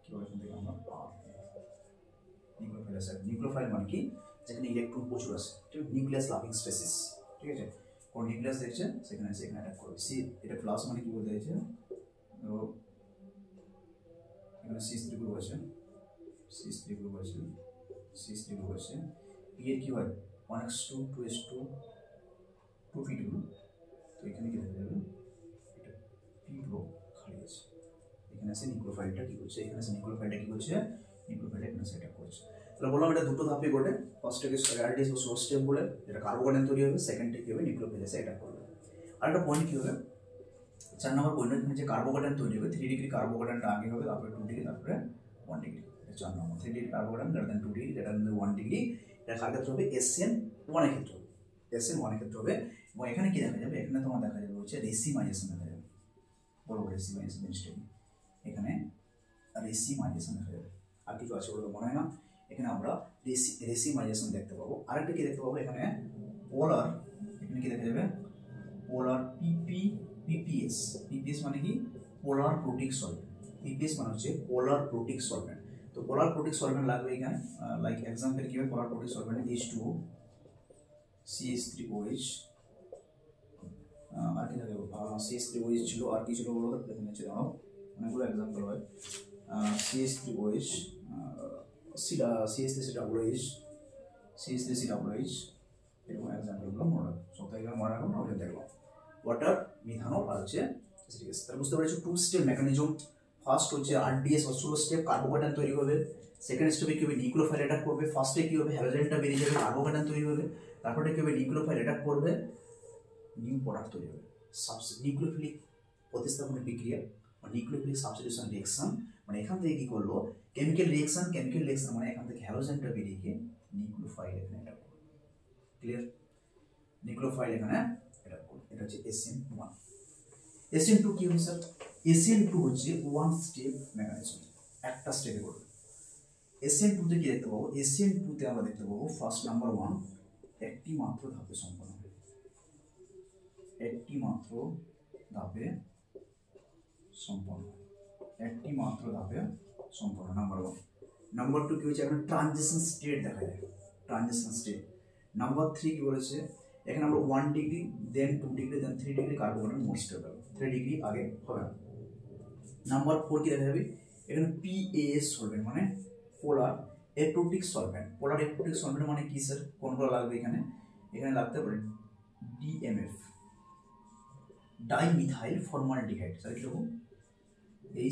কি বলে এখান থেকে আমরা R নিউক্লিওফাইল এসে, নিউক্লিওফাইল মানে কি, যেখানে ইলেকট্রন প্রচুর আছে, ঠিক আছে, নিউক্লিয়াস লাভিং স্পেসিস, ঠিক আছে। কোন নিউক্লিয়াস দেখছে সেখানে এসে এখানে অ্যাটাক করবে। সি এটা প্লাস মানে কি বলতে চাইছে, তো এখানে C3 গ্রুপ আছে, C3 গ্রুপ আছে, C3 গ্রুপ আছে। P এর কি হয় 1s2 2s2 2p2, তো এখানে কি দেখা যাবে, এটা p গ্রুপ খালি আছে, এখানে আছে নিউক্লিওফাইলটা কি করছে, এখানে আছে নিউক্লিওফাইলটা কি করছে, নিউক্লিওফাইলটা এখানে সেট করছে। তাহলে বললাম এটা দুটো ধাপে ঘটে, ফার্স্টটাকে RTS বা স্লো স্টেপ বলে, এটা কার্বোক্যাটায়ন তৈরি হবে, সেকেন্ডটা কি হবে, নিউক্লিওফাইল এসে অ্যাটাক করবে। আর একটা পয়েন্ট কি হবে, 4 নম্বর পয়েন্ট, যে কার্বোক্যাটায়ন তৈরি হবে 3 ডিগ্রি কার্বোক্যাটায়নটা আগে হবে, তারপরে 2 ডিগ্রি, তারপরে 1 ডিগ্রি। 4 নম্বর 3 degree carbocation greater than 2 degree greater than 1 degree, এটা কার ক্ষেত্রে হবে, SN1 এর ক্ষেত্রে হবে, SN1 এর ক্ষেত্রে হবে। এবং এখানে কি দেখা যাবে, এখানে তোমার দেখা যাবে হচ্ছে রেসিমাইজেশন দেখা যাবে, বড় বড় রেসিমাইজেশন স্টেপ, এখানে রেসিমাইজেশন দেখা যাবে। আর কিছু আছে বলে মনে হয় না, এখানে আমরা রেসিমাইজেশন দেখতে পাবো। আরেকটা কি দেখতে পাবো, এখানে পোলার, এখানে কি দেখা যাবে, পোলার PP পিপিএস, পিপিএস মানে কি পোলার প্রোটিক সলভেন্ট, পিপিএস মানে হচ্ছে পোলার প্রোটিক সলভেন্ট। তো পোলার প্রোটিক সলভেন্ট লাগবে এখানে, লাইক এক্সাম্পল কি হবে, পোলার প্রোটিক সলভেন্ট H2O CH3OH, আর কি থাকে CH3OH ছিল, আর কি ছিল বলো তো, দেখে নিচ্ছি দাঁড়াও, অনেকগুলো এক্সাম্পল হয়, CH3OH, CH3COOH, CH3COOH, এরকম এক্সাম্পলগুলো মনে রাখো, সপ্তাহে মনে রাখো না, ওটা দেখো ওয়াটার, মিথানল আর হচ্ছে অ্যাসিটিক। তাহলে বুঝতে পারছো টু স্টেপ মেকানিজম। ফার্স্ট হচ্ছে আরডিএস অস্ট্রোলো স্টেপ, কার্বোক্যাটায়ন তৈরি হবে। সেকেন্ড স্টেপে কি হবে, নিউক্লিওফাইল অ্যাটাক করবে। ফার্স্টে কি হবে, হ্যালোজেনটা বেরিয়ে যাবে, কার্বোক্যাটায়ন তৈরি হবে। তারপরে কি হবে, নিউক্লিওফাইল অ্যাটাক করবে, নিউ প্রোডাক্ট তৈরি হবে। নিউক্লিওফিলিক প্রতিস্থাপনের বিক্রিয়া বা নিউক্লিওফিলিক সাবস্টিটিউশন রিঅ্যাকশন, মানে এখান থেকে কি করলো, কেমিক্যাল রিঅ্যাকশন মানে এখান থেকে হ্যালোজেনটা বেরিয়ে গিয়ে নিউক্লিওফাইল এখানে অ্যাটাক করবে। ক্লিয়ার, নিউক্লিওফাইল এখানে অ্যাটাক করবে। এটা হচ্ছে SN1। SN2 কি হবে স্যার, SN2 হচ্ছে ওয়ান স্টেপ মেকানিজম, একটা স্টেপে করবে। SN2 তে কি দেখতে পাবো, SN2 তে আমরা দেখতে পাবো ফার্স্ট নাম্বার 1 একটি মাত্র ধাপে সম্পন্ন হবে, একটি মাত্র ধাপে সম্পন্ন, একটি মাত্র ধাপে সম্পন্ন, নাম্বার 1। নাম্বার 2 কি হচ্ছে, এখানে ট্রানজিশন স্টেট দেখা যায়, ট্রানজিশন স্টেট। নাম্বার 3 কি বলেছে, এখানে আমরা 1 ডিগ্রি দেন 2 ডিগ্রি দেন 3 ডিগ্রি কার্বনের মোট স্টেবল, 3 ডিগ্রি আগে হবে না। নাম্বার 4 কি দেখা যাবে, এখানে PAS সলভেন্ট মানে পোলার অ্যাপ্রোটিক সলভেন্ট। পোলার অ্যাপ্রোটিক সলভেন্ট মানে কি স্যার, কোনগুলো লাগবে এখানে, এখানে লাগতে পারে DMF, ডাইমিথাইল ফর্মালডিহাইড, স্যার কিরকম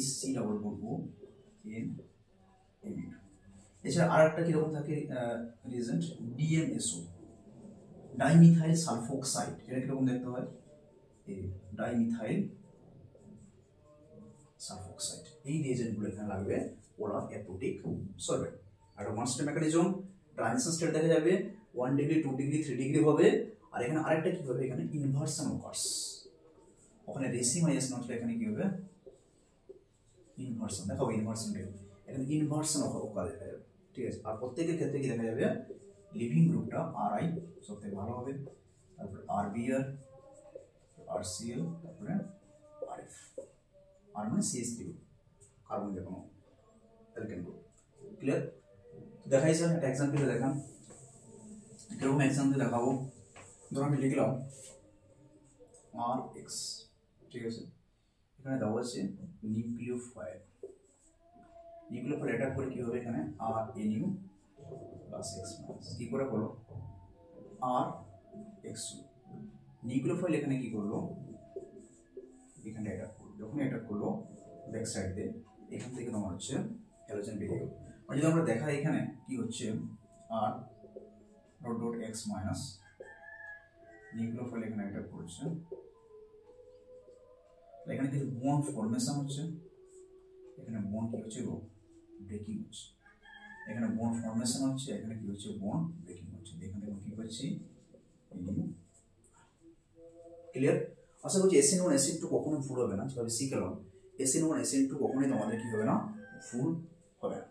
HCOONMe। এছাড়া আরেকটা কিরকম থাকে রিজেন্ট, DMSO, ডাইমিথাইল সালফোক্সাইড, এটা কিরকম দেখতে হয়, এই ডাইমিথাইল সালফোক্সাইড। এই রিজেন্টগুলো এখানে লাগবে পোলার অ্যাপ্রোটিক সলভেন্ট। আর one step mechanism, transition state দেখা যাবে, 1 ডিগ্রি 2 ডিগ্রি 3 ডিগ্রি হবে। আর এখানে আরেকটা কি হবে, এখানে ইনভার্সন অকার্স, ওখানে রেসিমাইজেশন হচ্ছে, এখানে কি হবে ইনভার্সন, দেখাবো ইনভার্সন, এখানে ইনভার্সন অকার দেখা যাবে, ঠিক আছে। আর প্রত্যেকের ক্ষেত্রে কি দেখা যাবে, লিভিং গ্রুপটা RI সবথেকে ভালো হবে, তারপরে RBr, RCl, তারপরে RF, আর মানে CH3 কার্বন যে কোনো অ্যালকেন গ্রুপ। ক্লিয়ার, দেখাই স্যার একটা এক্সাম্পল দেখান, কিরকম এক্সাম্পল দেখাবো, ধরো আমি লিখলাম RX, ঠিক আছে, এখানে দেওয়া আছে নিউক্লিওফাইল, নিউক্লিওফাইল অ্যাটাক করে কি হবে, এখানে RNU প্লাস X মাইনাস, কি করে বলো RXU। নিউক্লিওফাইল এখানে কি করলো, এখানে অ্যাটাক করলো, যখন অ্যাটাক করলো ব্যাক সাইড দিয়ে, এখান থেকে তোমার হচ্ছে হ্যালোজেন বেরিয়ে গেল। আর যদি আমরা দেখাই এখানে কি হচ্ছে, R.X মাইনাস, নিউক্লিওফাইল এখানে অ্যাটাক করছে, এখানে কিছু বন্ড ফর্মেশন হচ্ছে, এখানে বন্ড কি হচ্ছে, ব্রেকিং হচ্ছে, এখানে বন্ড ফর্মেশন হচ্ছে, এখানে কি হচ্ছে, বন্ড ব্রেকিং হচ্ছে, এখান থেকে কি করছি, ক্লিয়ার। আশা করছি SN1 SN2 কখনো ভুল হবে না, যেভাবে শিখলাম SN1 SN2 কখনোই তোমাদের কি হবে না, ভুল হবে না,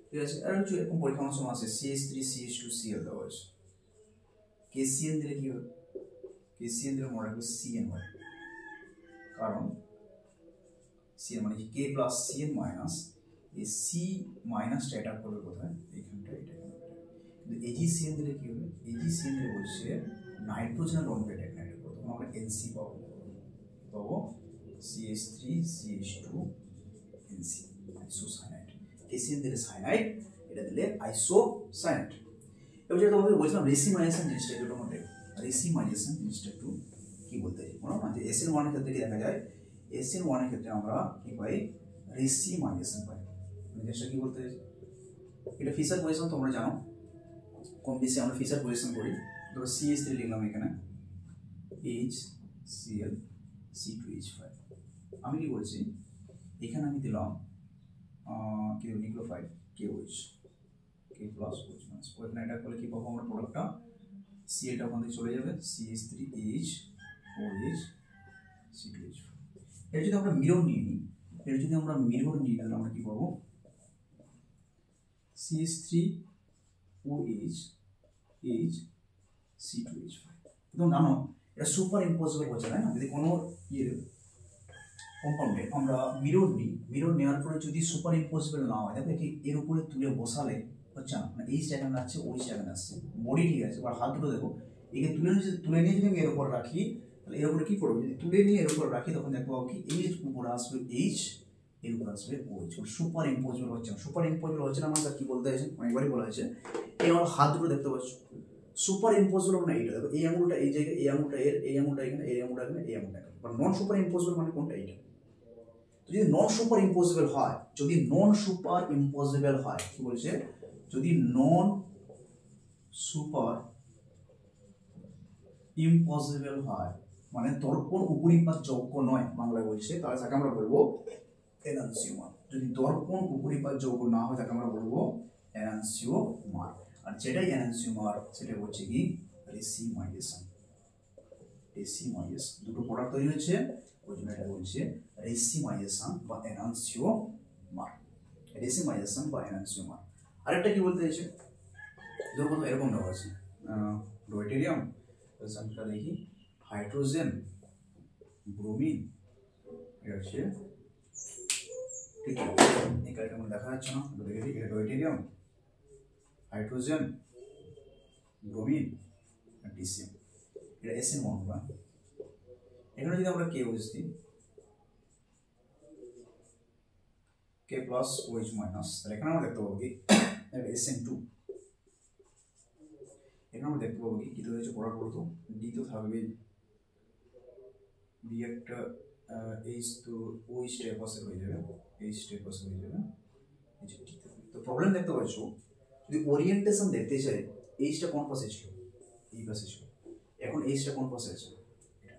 ঠিক আছে। আর কিছু এরকম পরীক্ষার সময় আছে CH3 CH2 Cl দেওয়া হয়েছে, KCN দিলে কি হবে, KCN দিলে মনে রাখবে CN হয়, কারণ CN মানে কি K প্লাস CN মাইনাস, এই C মাইনাসটা অ্যাটাক করবে কোথায়, এইখানটা, এটা কিন্তু AgCN দিলে কি হবে, AgCN দিলে বলছে নাইট্রোজেনের লম্ব অ্যাটাক করবে, তখন আমরা NC পাবো, পাবো CH3 CH2 NC, isocyanide. KCN দিলে সায়ানাইড, এটা দিলে আইসোসায়ানাইড। এবার যেটা তোমাদের বলছিলাম রেসিমাইজেশন জিনিসটা, যেটা আমাদের রেসিমাইজেশন জিনিসটা একটু কি বলতে চাই, বলো না, যে SN1 এর ক্ষেত্রে কি দেখা যায়, SN1 এর ক্ষেত্রে আমরা কি পাই, রেসিমাইজেশন পাই, জিনিসটা কি বলতে চাই, এটা ফিশার পজিশন তোমরা জানো, কম বেশি আমরা ফিশার পজিশন করি। ধরো CH3 লিখলাম এখানে, HCl C2H5, আমি কি বলছি, এখানে আমি দিলাম কি nucleophile KOH, K plus OH minus, ওখানে এটা করলে কি পাবো আমরা, প্রোডাক্টটা Cl টা ওখান থেকে চলে যাবে, CH3H OH C2H5। এর যদি আমরা মিরর নিয়ে নিই, তাহলে আমরা কি পাবো, CH3OH H C2H5। তোমরা জানো এটা সুপার ইম্পসিবল হচ্ছে না। যদি কোনো কম্পাউন্ডে আমরা মিরর নিই, মিরর নেওয়ার পরে যদি সুপার ইম্পসিবল না হয়, দেখো কি এর উপরে তুলে বসালে হচ্ছে না, মানে এই জায়গায় আসছে ওই জায়গায় আসছে, বডি ঠিক আছে, আর হাত দুটো দেখো একে তুলে নিয়ে যদি আমি এর উপর রাখি, তাহলে এর উপরে কি করবো, যদি তুলে নিয়ে এর উপর রাখি তখন দেখবো কি এইচ উপরে আসবে এইচ, এর উপর আসবে ওইচ, সুপার ইম্পসিবল হচ্ছে না। সুপার ইম্পসিবল হচ্ছে না মানে কি বলতে হয়েছে, অনেকবারই বলা হয়েছে। এই আমার হাত দুটো দেখতে পাচ্ছ, সুপার ইম্পসিবল মানে এইটা দেখো, এই আঙুলটা এই জায়গায়, এই আঙুলটা এর, এই আঙুলটা এখানে, এই আঙুলটা এখানে, এই আঙুলটা এখানে। নন সুপার ইম্পসিবল মানে কোনটা, এইটা। যদি নন সুপার ইম্পসিবল হয়, যদি নন সুপার ইম্পসিবল হয়, কি বলছে, যদি নন সুপার ইম্পসিবল হয় মানে দর্পণ উপরিপাত যোগ্য নয় বাংলায় বলছে, তাহলে তাকে আমরা বলবো এনানসিওমার। যদি দর্পণ উপরিপাত যোগ্য না হয় তাকে আমরা বলবো এনানসিওমার। আর যেটাই এনানসিওমার সেটা হচ্ছে কি রেসিমাইজেশন। রেসিমাইজেশন দুটো প্রোডাক্ট তৈরি হচ্ছে, ওই জন্য এটা বলছে রেসিমাইজেশন বা এনানসিওমার। রেসিমাইজেশন বা এনানসিওমার। আরেকটা কি বলতে চাইছে, ধরুন এরকম দেওয়া আছে ডয়টেরিয়াম, সংখ্যা দেখি হাইড্রোজেন, ব্রোমিন, এটা হচ্ছে ঠিক আছে, এই কাজটা আমার দেখা যাচ্ছে না, দেখে দিই, এটা ডয়টেরিয়াম, হাইড্রোজেন, ব্রোমিন, ডিসিয়াম, এটা এসএন মনোগ্রাম। এখানে যদি আমরা কে বুঝছি, কে প্লাস ওএইচ মাইনাস, তাহলে এখানে আমরা দেখতে পাবো কি এটা এসএন2। এখানে আমরা দেখতে পাবো কি হয়েছে পড়ার পর তো ডি তো থাকবে, বি একটা এইচ তো ওই স্টেপ পাশে হয়ে যাবে, এই স্টেপ পাশে হয়ে যাবে, এই যে ডি থাকবে। তো প্রবলেম দেখতে পাচ্ছ, যদি ওরিয়েন্টেশন দেখতে চাই এইচটা কোন পাশে ছিল, এই পাশে ছিল, এখন এইচটা কোন পাশে আছে,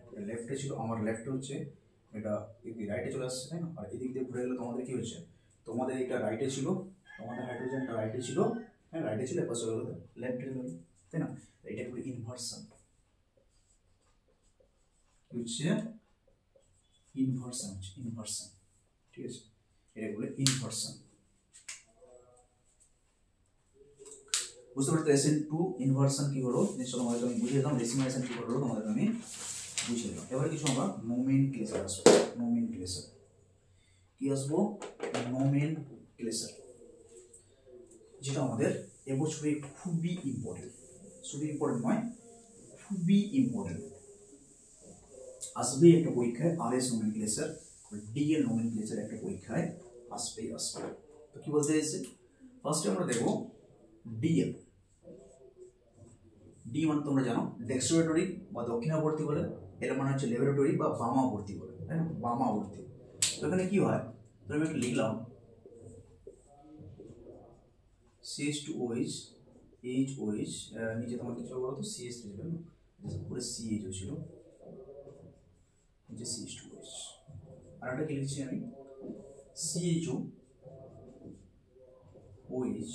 এটা লেফটে ছিল, আমার লেফটে হচ্ছে, এটা রাইটে চলে আসছে তাই না, আর এদিক দিয়ে ঘুরে গেলে তোমাদের কি হচ্ছে, তোমাদের এটা রাইটে ছিল, তোমাদের হাইড্রোজেনটা রাইটে ছিল, হ্যাঁ রাইটে ছিল, এপাশে চলে গেল লেফটে চলে গেল তাই না। এটা হলো ইনভার্সন, হচ্ছে ইনভার্সন, ইনভার্সন, ঠিক আছে, এটা বলে ইনভার্সন। বুঝতে পারছো SN2 ইনভার্সন কি হলো, নিশ্চয় তোমাদের আমি বুঝিয়ে দিলাম, রেসিমাইজেশন কি হলো তোমাদের আমি বুঝিয়ে দিলাম। এবারে কিছু আমরা নোমেনক্লেচার আসবো, নোমেনক্লেচার কি আসবো, নোমেনক্লেচার, যেটা আমাদের এবছরে খুবই ইম্পর্টেন্ট, শুধু ইম্পর্টেন্ট নয় খুবই ইম্পর্টেন্ট। আসবে একটা পরীক্ষায় RS নোমেনক্লেচার, DL নোমেনক্লেচার একটা পরীক্ষায় আসবেই আসবে। তো কি বলতে চাইছে, ফার্স্টে আমরা দেখবো DL। ডি মানে তোমরা জানো ডেক্সট্রোরেটরি বা দক্ষিণাবর্তী বলে, এর মানে হচ্ছে ল্যাবরেটরি বা বামাবর্তী বলে, তাই না, বামাবর্তী। তো এখানে কি হয়, তো আমি একটু লিখলাম CH2OH, HOH, নিচে তোমার কিছু বলো তো CH3 ছিল না, পুরো CH ছিল, নিচে CH2OH, আর একটা কি লিখছি আমি CHO, OH,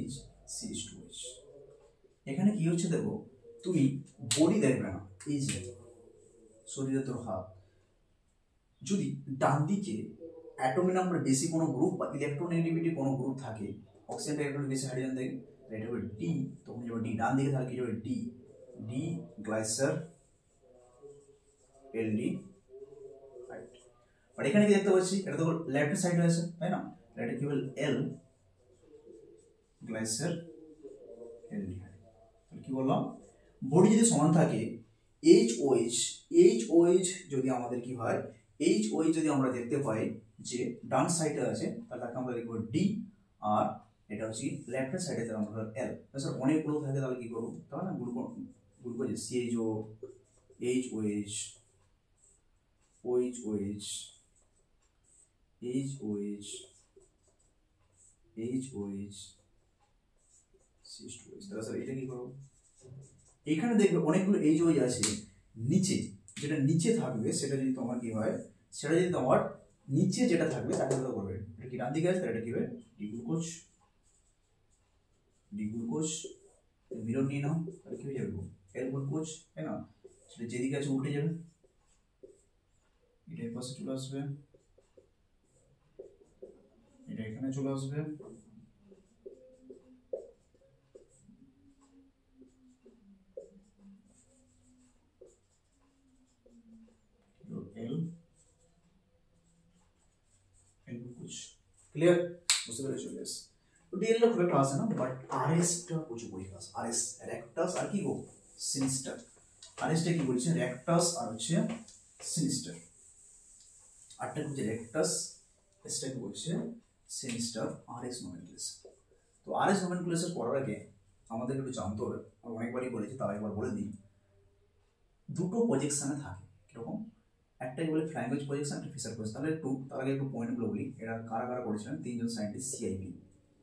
H, CH2OH। এখানে কি হচ্ছে দেখো, তুমি বডি দেখবে না, এই যে শরীরে তোর হাত, যদি ডান দিকে অ্যাটমিক নাম্বার বেশি কোনো গ্রুপ বা ইলেকট্রোনেগেটিভিটি কোনো গ্রুপ থাকে, অক্সিজেনটা ইলেকট্রন বেশি হাইড্রোজেন থাকে, এটা হবে ডি, তখন যাবে ডি। ডান দিকে থাকে কি হবে ডি, ডি গ্লাইসার এলডি হাইট। আর এখানে কি দেখতে পাচ্ছি, এটা তো লেফট সাইডে আছে তাই না, এটা কি হবে এল গ্লাইসার এলডি হাইট। তাহলে কি বললাম, বডি যদি সমান থাকে এইচ যদি আমাদের কি হয়, এইচ যদি আমরা দেখতে পাই যে ডান সাইডে আছে, তাহলে তাকে আমরা লিখব ডি, আর এটা হচ্ছে লেফট সাইডে তাহলে আমরা এল। স্যার অনেকগুলো থাকে তাহলে কি করবো, তাহলে glucose CHO, HOH, OH, CH2OH, তাহলে স্যার এটা কি করবো, এখানে দেখবে অনেকগুলো HOH আছে, নিচে যেটা নিচে থাকবে সেটা যদি তোমার কি হয়, সেটা যদি তোমার নিচে যেটা থাকবে তাকে কত করবে, এটা কি ডান দিকে আছে, এটা কি হবে ডি গ্লুকোজ, মিরর নিয়ে নাও, তাহলে কি হয়ে যাবে এল গ্লুকোজ, তাই না, সেটা যেদিকে আছে উল্টে যাবে, এটা এই পাশে চলে আসবে, এটা এখানে চলে আসবে, ক্লিয়ার? বুঝতে পেরেছো? ইয়েস। তো ডিএল খুব একটা আসে না, বাট আরএসটা প্রচুর পরীক্ষা আসে। আরএস র্যাকটাস আর কি গো সিনিস্টার। আরএসটা কি বলছে? র্যাকটাস আর হচ্ছে সিনিস্টার। আরটা হচ্ছে র্যাকটাস, এসটাকে বলছে সিনিস্টার। RS nomenclature. তো আরএস নোমেনক্লেচার পড়ার আগে আমাদের একটু জানতে হবে, আমি অনেকবারই বলেছি, তাও একবার বলে দিই। দুটো প্রজেকশনে থাকে, কিরকম? একটাই বলে ফ্লাইং ওয়েজ প্রজেকশন, একটা ফিশার প্রজেকশন। তাহলে একটু তার আগে একটু পয়েন্টগুলো বলি। এরা কারা কারা করেছিলেন? তিনজন সায়েন্টিস্ট।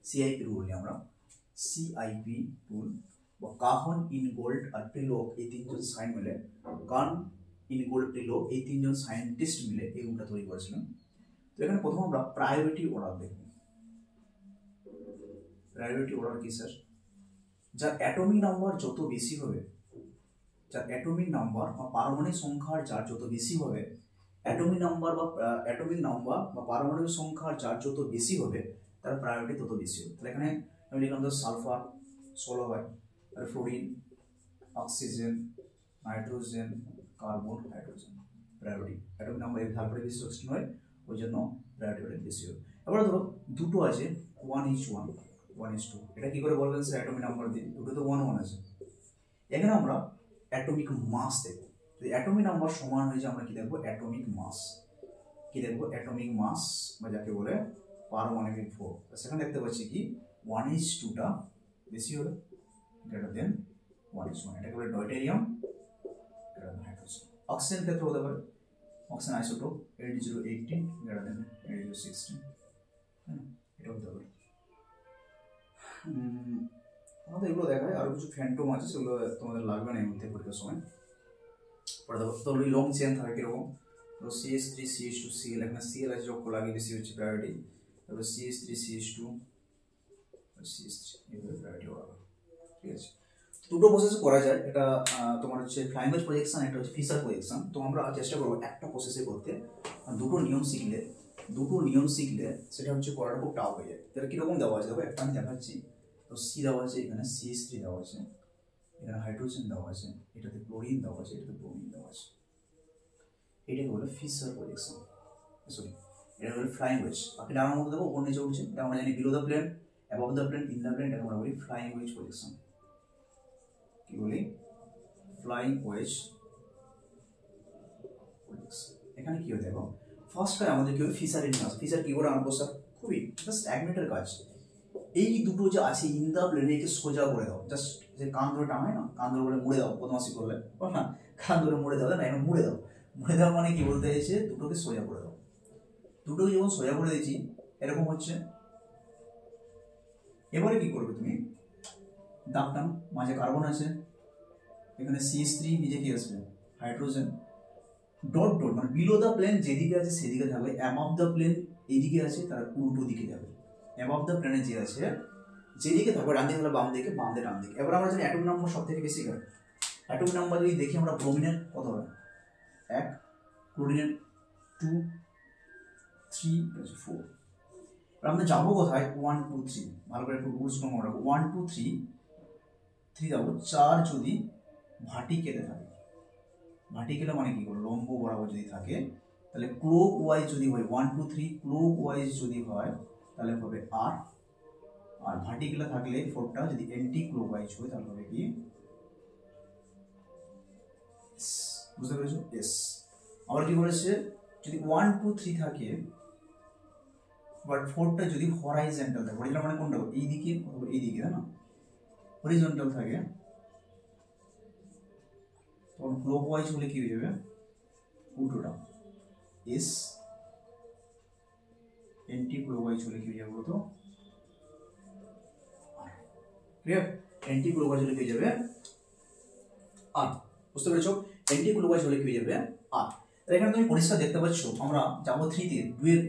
সিআইপি রুল বলি আমরা। সিআইপি রুল বা কাহন, ইনগোল্ড আর প্রিলোক, এই তিনজন সাইন মিলে, কাহন, ইনগোল্ড, প্রিলোক, এই তিনজন সায়েন্টিস্ট মিলে এই রুলটা তৈরি করেছিলেন। তো এখানে প্রথম আমরা প্রায়োরিটি অর্ডার দেখব। প্রায়োরিটি অর্ডার কি স্যার? যার অ্যাটমিক নাম্বার যত বেশি হবে, যার অ্যাটমিক নাম্বার বা পারমাণবিক সংখ্যার যার যত বেশি হবে, অ্যাটমিক নাম্বার বা পারমাণবিক সংখ্যার যার যত বেশি হবে, তার প্রায়োরিটি তত বেশি হবে। তাহলে এখানে আমি লিখলাম যে সালফার 16 হয়, আর fluorine, oxygen, nitrogen, carbon, hydrogen. Priority atomic number এর তারপরে বেশি সিলেকশন হয়, ওই জন্য প্রায়োরিটি বেশি হবে। এবার ধরো দুটো আছে 1:1, 1:2। এটা কি করে বলবেন স্যার? অ্যাটমিক নাম্বার দিয়ে দুটো তো 1:1 আছে। এখানে আমরা অ্যাটমিক মাস দেখব। যদি অ্যাটমিক নাম্বার সমান হয়ে যায় আমরা কি দেখব? Atomic mass. কি দেখব? অ্যাটমিক মাস, বা যাকে বলে পারমাণবিক ভর। সেখানে দেখতে পাচ্ছি কি 1:2টা বেশি হলে গ্রেটার দেন 1:1। এটাকে বলে deuterium greater than hydrogen. Oxygen ক্ষেত্রে হতে পারে অক্সিজেন আইসোটোপ 8018 গ্রেটার দেন 8016। হ্যাঁ, এটা হতে পারে। আমাদের এগুলো দেখায়। আরো কিছু ফ্যান্টম আছে, সেগুলো তোমাদের লাগবে না এই মধ্যে পরীক্ষার সময়। পরে দেখো তো লং চেন থাকে কিরকম? তো CH3 CH2 Cl, এখানে Cl আছে যোগ লাগে বেশি হচ্ছে প্রায়োরিটি। তারপর CH3 CH2 CH3 এইভাবে প্রায়োরিটি ওরা। ঠিক আছে, দুটো প্রসেস করা যায়। এটা তোমার হচ্ছে ফ্লাইং ওয়েজ প্রজেকশন, একটা হচ্ছে ফিশার প্রজেকশন। তো আমরা চেষ্টা করবো একটা প্রসেসে করতে। দুটো নিয়ম শিখলে সেটা হচ্ছে করাটা খুব টাফ হয়ে যায়। এটা কিরকম দেওয়া আছে দেখো, একটা আমি দেখাচ্ছি। তো সি দেওয়া আছে, এখানে CH3 দেওয়া আছে, এখানে হাইড্রোজেন দেওয়া আছে, এটাতে ক্লোরিন দেওয়া আছে, এটাতে ব্রোমিন দেওয়া আছে। এটাকে বলে ফিশার প্রজেকশন, সরি এটা বলে ফ্লাইং ওয়েজ। বাকি ডানার মধ্যে দেবো উপর নিচে উঠছে, এটা আমরা জানি below the plane, above the plane, in the plane. এটা আমরা বলি ফ্লাইং ওয়েজ প্রজেকশন। কি বলি? Flying wedge projection. এখানে কি হয় দেখো, ফার্স্ট হয় আমাদের কি হবে? ফিশারে নিয়ে আসে। ফিশার কি করে আনবো স্যার? খুবই জাস্ট 1 মিনিটের কাজ। এই দুটো যে আছে ইন দ্য প্লেন, একে সোজা করে দাও। জাস্ট যে কান ধরে টানায় না, কান ধরে বলে মুড়ে দাও, বদমাসি করলে না, কান ধরে মুড়ে দাও না, এখন মুড়ে দাও। মুড়ে দেওয়া মানে কি বলতে চাইছে? দুটোকে সোজা করে দাও। দুটোকে যখন সোজা করে দিয়েছি এরকম হচ্ছে। এবারে কি করবে তুমি? দাগ টান, মাঝে কার্বন আছে, এখানে CH3, নিচে কি আসবে? হাইড্রোজেন। ডট ডট মানে বিলো দ্য প্লেন যেদিকে আছে সেদিকে থাকবে, অ্যাবভ দ্য প্লেন এইদিকে আছে তার উল্টো দিকে যাবে। অ্যাবভ দ্য প্লেনে যে আছে যেদিকে থাকবে, ডান দিকে হলে বাম দিকে, বাম দিকে ডান দিকে। এবার আমরা জানি অ্যাটম নাম্বার সব থেকে বেশি হয়। অ্যাটম নাম্বার যদি দেখি আমরা, ব্রোমিনের কত হবে? 1, ক্লোরিনের 2, 3, 4। এবার আমরা যাবো কোথায়? 1, 2, 3। ভালো করে একটু রুলস মনে রাখো। 1, 2, 3 যাবো। 4 যদি ভার্টিকেলে থাকে, ভার্টিকেলে মানে কি করবো? লম্ব বরাবর যদি থাকে, তাহলে ক্লোক ওয়াইজ যদি হয় 1, 2, 3, ক্লোক ওয়াইজ যদি হয় তাহলে হবে আর। আর ভার্টিকেলে থাকলে 4টা যদি অ্যান্টি ক্লোক ওয়াইজ হয় তাহলে হবে কি? বুঝতে পেরেছো? এস। আবার কি বলেছে? যদি 1, 2, 3 থাকে, বাট 4টা যদি হরাইজন্টাল থাকে, হরাইজন্টাল মানে কোনটা? এইদিকে অথবা এইদিকে, তাই না? হরিজন্টাল থাকে, তখন ক্লোক ওয়াইজ হলে কি হয়ে যাবে? উল্টোটা। এস। অ্যান্টি ক্লোক ওয়াইজ হলে কি হয়ে যাবে বলতো? ক্লিয়ার? অ্যান্টি ক্লোক ওয়াইজ হলে কি হয়ে যাবে? আর। বুঝতে পেরেছো? অ্যান্টি ক্লোক ওয়াইজ হলে কি হয়ে যাবে? আর। এখানে তুমি পরিষ্কার দেখতে পাচ্ছ আমরা যাবো 3-তে,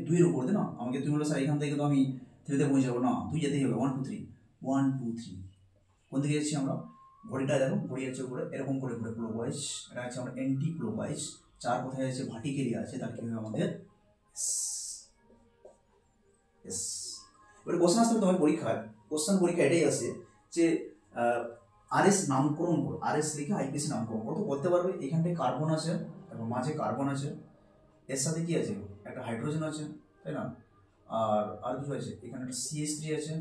2 এর উপর দিয়ে না। আমাকে তুমি বলো স্যার এখান থেকে তো আমি 3-তে পৌঁছে যাবো না, 2 যেতেই হবে। 1, 2, 3, 1, 2, 3। কোন দিকে যাচ্ছি আমরা? ঘড়িটা দেখো, ঘড়ি যাচ্ছে উপরে এরকম করে ঘুরে ক্লোক ওয়াইজ। এটা হচ্ছে আমরা অ্যান্টি ক্লোক ওয়াইজ। 4 কোথায় আছে? ভার্টিক্যালি আছে, তার কি হবে আমাদের? এস। এবারে কোশ্চেন আসতে তোমার পরীক্ষায়, পরীক্ষা এটাই আসে যে আরএস নামকরণ করো। আরএস লিখে আইপিসি নামকরণ করো। তো করতে পারবে। এখানটায় কার্বন আছে এবং মাঝে কার্বন আছে, এর সাথে কি আছে? একটা হাইড্রোজেন আছে, তাই না? আর কিছু আছে, এখানে একটা CH3 আছে,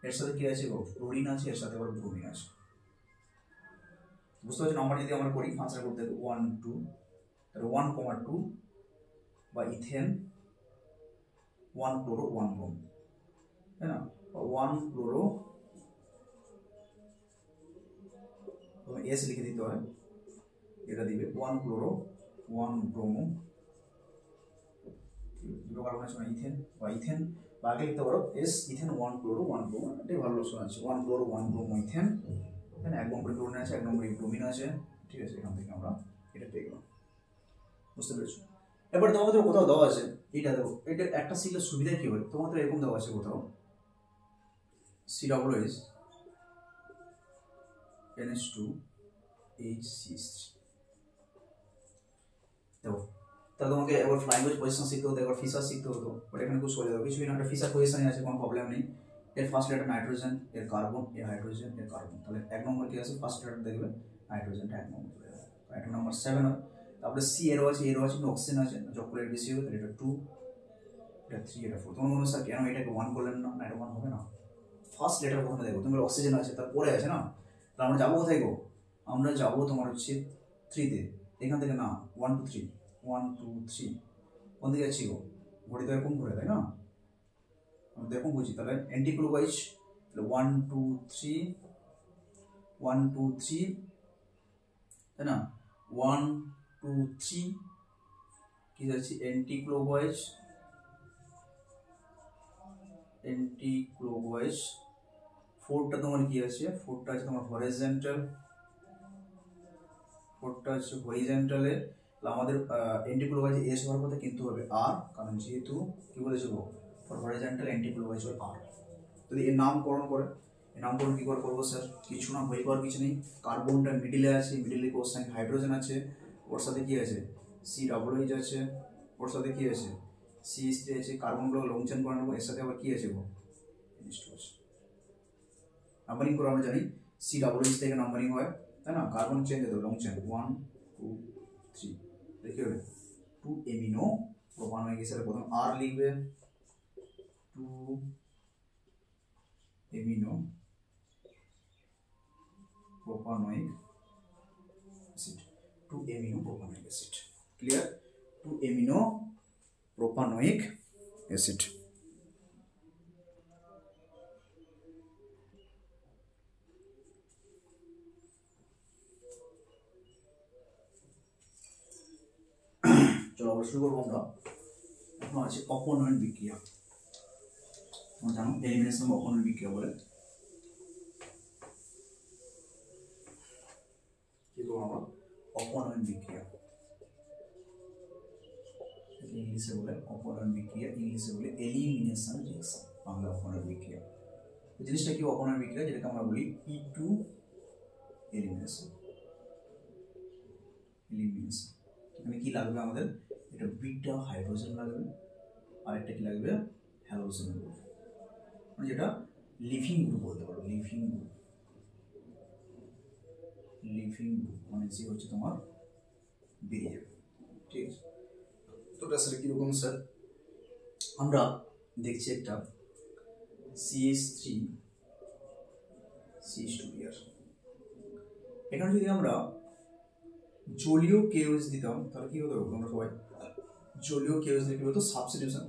এর সাথে কি আছে, ক্লোরিন আছে, এর সাথে আবার ব্রোমিন আছে। বুঝতে পারছি নাম্বার যদি আমরা করি আনসার করতে 1 2, তাহলে 1,2 বা ইথেন 1 ক্লোরো 1 ব্রোম, তাই না? 1 ক্লোরো এস লিখে দিতে হয়, এটা দিবে 1 ক্লোরো 1 ব্রোমো, দুটো কার্বন আছে না, ইথেন বা ইথেন, বা আগে লিখতে পারো এস ইথেন 1 ক্লোরো 1 ব্রোমো, এটাই ভালো লোশন আছে 1 ক্লোরো 1 ব্রোমো ইথেন, তাই না? 1 নম্বরে ক্লোরিন আছে, 1 নম্বরে ব্রোমিন আছে, ঠিক আছে? এখান থেকে আমরা এটা পেয়ে গেলাম। বুঝতে পেরেছো? এবার তোমাদের কোথাও দেওয়া আছে, এটা দেখো, এটা একটা শিখলে সুবিধা কি হয়, তোমাদের এরকম দেওয়া আছে কোথাও COOH NH2HCH3, দেখো তাহলে তোমাকে একবার ফ্লাইঙ্গুয়েজ পজিশন শিখতে হতো, একবার ফিসার শিখতে হতো, বাট এখানে খুব সহজ হবে, কিছুই না, একটা ফিসার পজিশনে আছে, কোনো প্রবলেম নেই। এর ফার্স্ট লেটার নাইট্রোজেন, এর কার্বন, এর হাইড্রোজেন, এর কার্বন, তাহলে 1 নম্বর কি আছে, ফার্স্ট লেটার দেখবে নাইট্রোজেনটা 1 নম্বর চলে যাবে, আইটেম নাম্বার 7 হয়। তারপরে C এরও আছে, কিন্তু অক্সিজেন আছে, যোগ করলে বেশি হবে, তাহলে এটা 2, এটা 3, এটা 4। তোমার মনে হয় স্যার কেন এটাকে 1 করলেন না, এটা 1 হবে না, ফার্স্ট লেটার প্রথমে দেখো, তোমার অক্সিজেন আছে, তারপরে আছে না, তাহলে আমরা যাবো কোথায় গো, আমরা যাবো তোমার হচ্ছে 3 তে, এখান থেকে না 1 2 3, 1 2 3, কোন দিকে যাচ্ছি গো, ঘড়ি তো এরকম ঘুরে, তাই না? আমি তো এরকম বুঝি, তাহলে অ্যান্টিক্লকওয়াইজ, তাহলে 1 2 3, 1 2 3, তাই না? 1 2 3 কি যাচ্ছি, অ্যান্টিক্লকওয়াইজ, অ্যান্টিক্লকওয়াইজ। 4টা তোমার কি আছে, 4টা আছে তোমার হরিজন্টাল, 4টা আছে হরিজন্টালে, আমাদের অ্যান্টিক্লকওয়াইজ এস হওয়ার কথা, কিন্তু হবে আর, কারণ যেহেতু কি বলেছে গো, ফর হরিজন্টাল অ্যান্টিক্লকওয়াইজ হয় আর। যদি এর নামকরণ করে, এর নামকরণ কি করে করবো স্যার, কিছু না, হয়ে পাওয়ার কিছু নেই, কার্বনটা মিডিলে আছে, মিডিলে ওর সঙ্গে হাইড্রোজেন আছে, ওর সাথে কি আছে COOH আছে, ওর সাথে কি আছে CH3 আছে, কার্বনগুলো লং চেন করে নেবো, এর সাথে আবার কি আছে গো NH2 আছে। নাম্বারিং করে আমরা জানি COOH থেকে নাম্বারিং হয়, তাই না? কার্বন চেন দিতে লং চেন 1 2 3, দেখি হবে 2 এমিনো প্রোপানোয়িক অ্যাসিড, প্রথম আর লিখবে 2 amino propanoic acid, 2 amino propanoic acid, clear? 2 amino propanoic acid. চলো আবার শুরু করবো আমরা। এখন আছে অপনয়ন বিক্রিয়া, তোমরা জানো এলিমিনেশন অপনয়ন বিক্রিয়া বলে। কি করবো আমরা, অপনয়ন বিক্রিয়া, ইংলিশে বলে অপনয়ন বিক্রিয়া, ইংলিশে বলে এলিমিনেশন রিঅ্যাকশন, বাংলা অপনয়ন বিক্রিয়া। জিনিসটা কি অপনয়ন বিক্রিয়া, যেটাকে আমরা বলি E2 এলিমিনেশন, এলিমিনেশন। এখানে কি লাগবে আমাদের, এটা বিটা হাইড্রোজেন লাগবে, আর একটা কি লাগবে, হ্যালোজেন গ্রুপ, মানে যেটা লিভিং গ্রুপ বলতে পারো, লিভিং গ্রুপ, লিভিং গ্রুপ মানে যে হচ্ছে তোমার বেরিয়ে যাবে, ঠিক আছে? তো এটা আসলে কিরকম স্যার, আমরা দেখছি একটা CH3 CH2 বিয়ার, এখানে যদি আমরা জলীয় KOH দিতাম তাহলে কি হতো, আমরা সবাই জলীয় KOH দিলে কি হতো, সাবস্টিটিউশন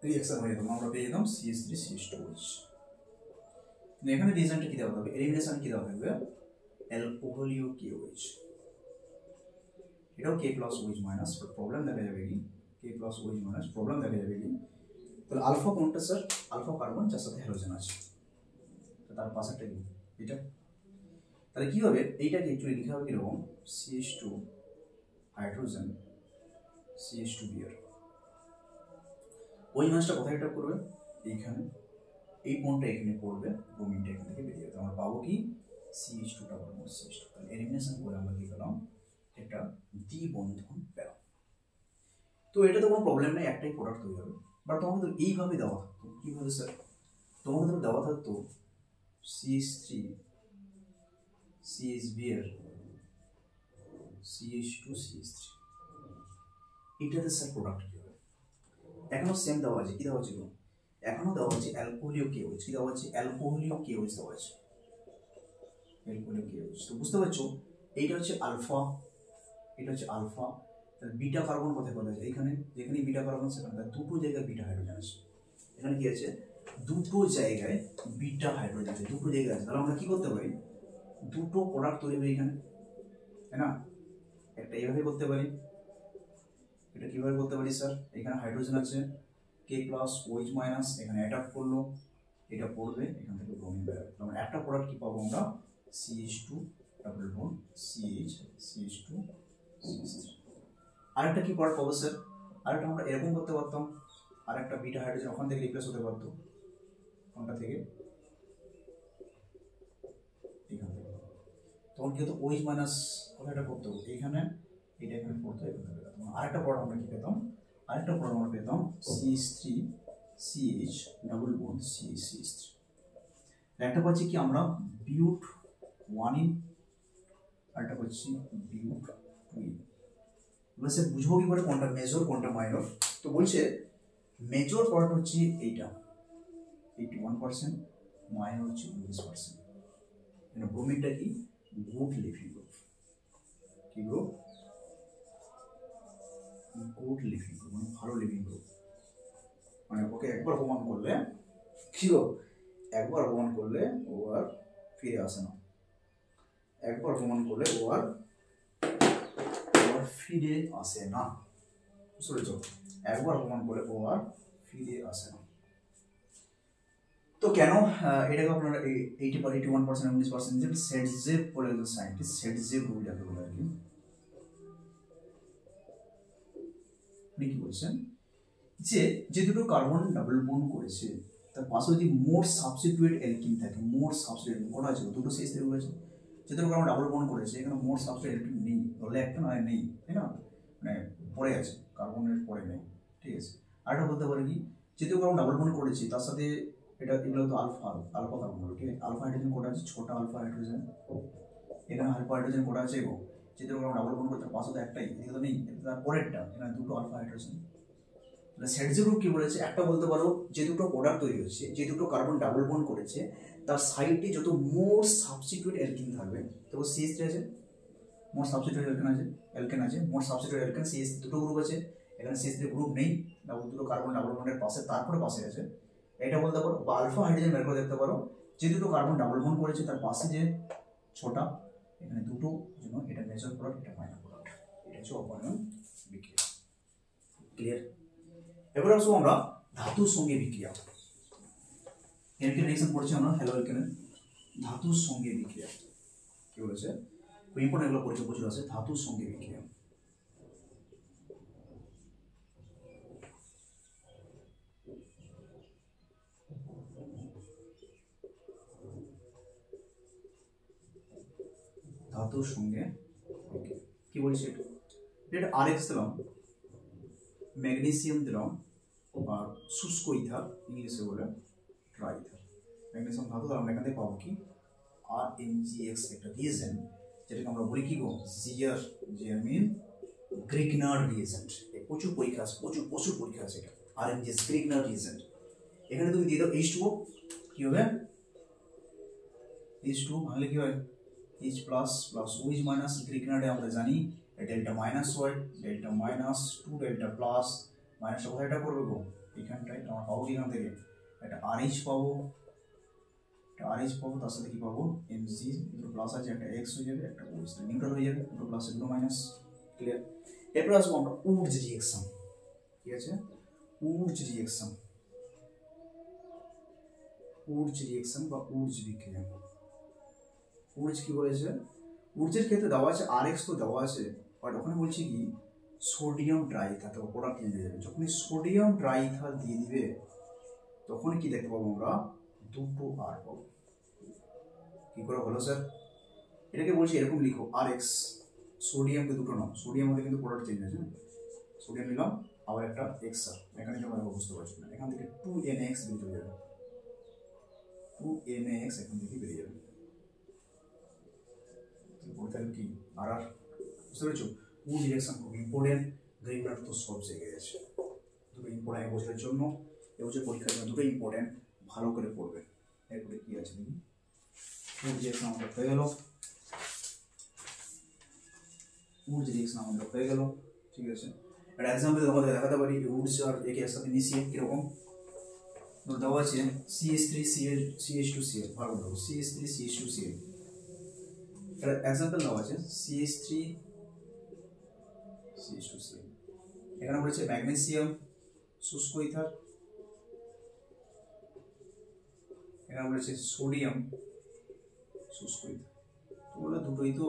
রিঅ্যাকশন হয়ে যেত, আমরা পেয়ে যেতাম CH3 CH2OH। এখানে রিজনটা কি দেওয়া থাকবে, এলিমিনেশন কি দেওয়া থাকবে, অ্যালকোহলীয় KOH, এটাও K plus OH minus, but problem দেখা যাবে কি K plus OH minus, problem দেখা যাবে কি, তাহলে আলফা কোনটা স্যার, আলফা কার্বন যার সাথে হ্যালোজেন আছে, তার পাশেরটা কি এটা, তাহলে কি হবে, এইটাকে একচুয়ালি লেখা হবে কিরকম, CH2 হাইড্রোজেন CH2 বিয়ার, ওই মাসটা কোথায় এটা করবে, এইখানে, এই বন্ডটা এখানে পড়বে, ব্রোমিনটা এখান থেকে বেরিয়ে যাবে, আমরা পাবো কি CH2 ডাবল বন্ড CH2, তাহলে এলিমিনেশন করে আমরা কি পেলাম, একটা দ্বিবন্ধন পেলাম। তো এটা তো কোনো প্রবলেম নেই, একটাই প্রোডাক্ট তৈরি হবে, বাট তোমাকে তো এইভাবে দেওয়া থাকতো, কীভাবে স্যার, তোমাকে তো দেওয়া থাকতো CH3 CH বিয়ার CH2 CH3, এটাতে স্যার প্রোডাক্ট কি হবে, এখনো সেম দেওয়া আছে, কি দেওয়া আছে গো, এখনো দেওয়া আছে অ্যালকোহলীয় KOH, কি দেওয়া আছে অ্যালকোহলীয় KOH দেওয়া আছে, অ্যালকোহলীয় KOH। তো বুঝতে পারছো এইটা হচ্ছে আলফা, এটা হচ্ছে আলফা, তাহলে বিটা কার্বন কোথায় পাওয়া যায়, এখানে যেখানে বিটা কার্বন সেখানে দুটো জায়গায় বিটা হাইড্রোজেন আছে, এখানে কি আছে দুটো জায়গায় বিটা হাইড্রোজেন আছে, দুটো জায়গায় আছে। তাহলে আমরা কি করতে পারি, দুটো প্রোডাক্ট তৈরি হবে এখানে, তাই না? একটা এইভাবে করতে পারি, এটা কিভাবে করতে পারি স্যার, এখানে হাইড্রোজেন আছে K প্লাস OH মাইনাস, এখানে অ্যাটাক করলো, এটা পড়বে, এখান থেকে ব্রোমিন বেরোবে, আমরা একটা প্রোডাক্ট কি পাবো আমরা CH2 double bond CH CH2 CH3। আরেকটা কি প্রোডাক্ট পাবো স্যার, আরেকটা আমরা এরকম করতে পারতাম, আরেকটা বিটা হাইড্রোজেন ওখান থেকে রিপ্লেস হতে পারতো, কোনটা থেকে, এখান থেকে, তখন কি হতো OH মাইনাস কথাটা করতে হতো এখানে, এটা এখানে পড়তো, এখান থেকে পেতাম আরেকটা প্রোডাক্ট, আমরা কি পেতাম, আরেকটা প্রোডাক্ট আমরা পেতাম CH3 CH double bond CH CH3। একটা পাচ্ছি কি আমরা বিউট 1 ইন, আরেকটা পাচ্ছি বিউট 2 ইন। এবার সে বুঝবো কি করে কোনটা মেজর কোনটা মাইনর, তো বলছে মেজর প্রোডাক্ট হচ্ছে এইটা 81%, মাইনর হচ্ছে 19%। মানে ব্রোমিনটা কি গুড লিভিং গ্রুপ, কি গ্রুপ, গুড লিভিং গ্রুপ, মানে ভালো লিভিং গ্রুপ, মানে ওকে একবার অপমান করলে কি গো, একবার অপমান করলে ও আর ফিরে আসে না, একবার অপমান করলে ও আর ফিরে আসে না, বুঝতে পেরেছো, একবার অপমান করলে ও আর ফিরে আসে না। তো কেন এটাকে আপনারা 81% 19% সেটজেভ বলে একজন সায়েন্টিস্ট, সেটজেভ রুল যাকে বলে আর কি, উনি কি বলছেন যে যে দুটো কার্বন ডাবল বন্ড করেছে তার পাশে যদি মোর সাবস্টিটিউয়েন্ট অ্যালকিন থাকে, মোর সাবস্টিটিউয়েন্ট কটা আছে, দুটো শেষ থেকে রয়েছে, যে দুটো কার্বন ডাবল বন্ড করেছে এখানে মোর সাবস্টিটিউয়েন্ট অ্যালকিন নেই, ধরলে একটা নয় নেই, তাই না, মানে পরে আছে, কার্বনের পরে নেই, ঠিক আছে। আরেকটা বলতে পারি কি, যে দুটো কার্বন ডাবল বন্ড করেছে তার সাথে এটা এগুলো তো আলফা আলফা কার্বন হলো, ঠিক আছে, আলফা হাইড্রোজেন কটা আছে, 6টা আলফা হাইড্রোজেন, এখানে আলফা হাইড্রোজেন কটা আছে গো, যে দুটো কার্বন ডাবল বন্ড করেছে তার পাশে তো একটাই, এদিকে তো নেই, তার পরেরটা এখানে দুটো আলফা হাইড্রোজেন। সেটজেভ রুল কি বলেছে, একটা বলতে পারো যে দুটো প্রোডাক্ট তৈরি হচ্ছে, যে দুটো কার্বন ডাবল বন্ড করেছে তার সাইডে যত মোর সাবস্টিটিউয়েন্ট অ্যালকিন থাকবে, তো CH3 আছে, মোর সাবস্টিটিউয়েন্ট অ্যালকেন আছে, মোর সাবস্টিটিউয়েন্ট অ্যালকেন CH3 দুটো গ্রুপ আছে, এখানে CH3 গ্রুপ নেই, দুটো কার্বন ডাবল বন্ডের পাশে তারপরে পাশে আছে, এটা বলতে পারো, বা আলফা হাইড্রোজেন বের করে দেখতে পারো, যে দুটো কার্বন ডাবল বন্ড করেছে তার পাশে যে 6টা, এখানে দুটো জন্য এটা মেজর প্রোডাক্ট, এটা মাইনর প্রোডাক্ট, এটা হচ্ছে অপনয়ন বিক্রিয়া, ক্লিয়ার। এবার আসবো আমরা ধাতুর সঙ্গে বিক্রিয়া, রিয়েকশন পড়ছি আমরা হ্যালো অ্যালকেনের, ধাতুর সঙ্গে বিক্রিয়া কি বলেছে, খুব ইম্পর্টেন্ট, এগুলো পড়ছে প্রচুর আছে, ধাতুর সঙ্গে বিক্রিয়া। ধাতুর সঙ্গে কি বলছে, এটা RX দিলাম, ম্যাগনেসিয়াম দিলাম, আর শুষ্ক ইথার, ইংলিশে বলে ড্রাই ইথার, ম্যাগনেসিয়াম ধাতু, তাহলে আমরা এখান থেকে পাবো কি RMgX, একটা রিয়েজেন্ট যেটাকে আমরা বলি কি গো জিয়ার, জিয়ার মিন গ্রিগনার রিয়েজেন্ট, প্রচুর পরীক্ষা আছে, প্রচুর প্রচুর পরীক্ষা আছে, এটা RMgX গ্রিগনার রিয়েজেন্ট। এখানে তুমি দিয়ে দাও H2O, কি হবে H2O ভাঙলে কি হয় H plus plus OH minus, গ্রিগনারে আমরা জানি ডেল্টা মাইনাস হয়, ডেল্টা মাইনাস 2 ডেল্টা প্লাস, মাইনাসটা কোথায় এটা করবে গো, এখানটায় আমরা পাবো এখান থেকে একটা RH পাবো, একটা RH পাবো, তার সাথে কি পাবো Mg, দুটো প্লাস আছে, একটা X হয়ে যাবে, একটা OH নিউট্রাল হয়ে যাবে, দুটো প্লাস দুটো মাইনাস, ক্লিয়ার। এরপর আসবো আমরা উডস রিঅ্যাকশন, ঠিক আছে, উডস রিঅ্যাকশন, উডস রিঅ্যাকশন বা উডস বিক্রিয়া। উডস কি বলেছে, উডসের ক্ষেত্রে দেওয়া আছে RX তো দেওয়া আছে, বাট ওখানে বলছি কি সোডিয়াম ড্রাইথার, তো প্রোডাক্ট চেঞ্জ হয়ে যাবে, যখন সোডিয়াম ড্রাইথার দিয়ে দিবে তখন কি দেখতে পাবো আমরা দুটো R পাবো, কি করে হলো স্যার, এটাকে বলছি এরকম লিখো RX, সোডিয়ামকে দুটো নাও, সোডিয়াম হলে কিন্তু প্রোডাক্ট চেঞ্জ হয়েছে, সোডিয়াম নিলাম আবার একটা X, মেকানিজম আমরা বুঝতে পারছি না, এখান থেকে 2NaX বেরিয়ে যাবে, 2NaX এখান থেকে বেরিয়ে যাবে, তাহলে কি আর বুঝতে পেরেছো, উড রিঅ্যাকশন খুব ইম্পর্টেন্ট, গ্রিগনার তো সব জায়গায় আছে, দুটো ইম্পর্টেন্ট এবছরের জন্য, এবছর পরীক্ষার জন্য দুটো ইম্পর্টেন্ট, ভালো করে পড়বে। এরপরে কি আছে দেখি, উড রিঅ্যাকশন আমাদের হয়ে গেল, উড রিঅ্যাকশন আমাদের হয়ে গেল, ঠিক আছে। একটা এক্সাম্পল তোমাদের দেখাতে পারি, উডস আর একে একসাথে মিশিয়ে কিরকম দেওয়া আছে, CH3CH2Cl, ভালো করে CH3CH2Cl, একটা এক্সাম্পল দেওয়া আছে CH3CH2Cl, এখানে বলেছে ম্যাগনেসিয়াম শুষ্ক ইথার, এখানে বলেছে সোডিয়াম শুষ্ক ইথার। তো বলে দুটোই তো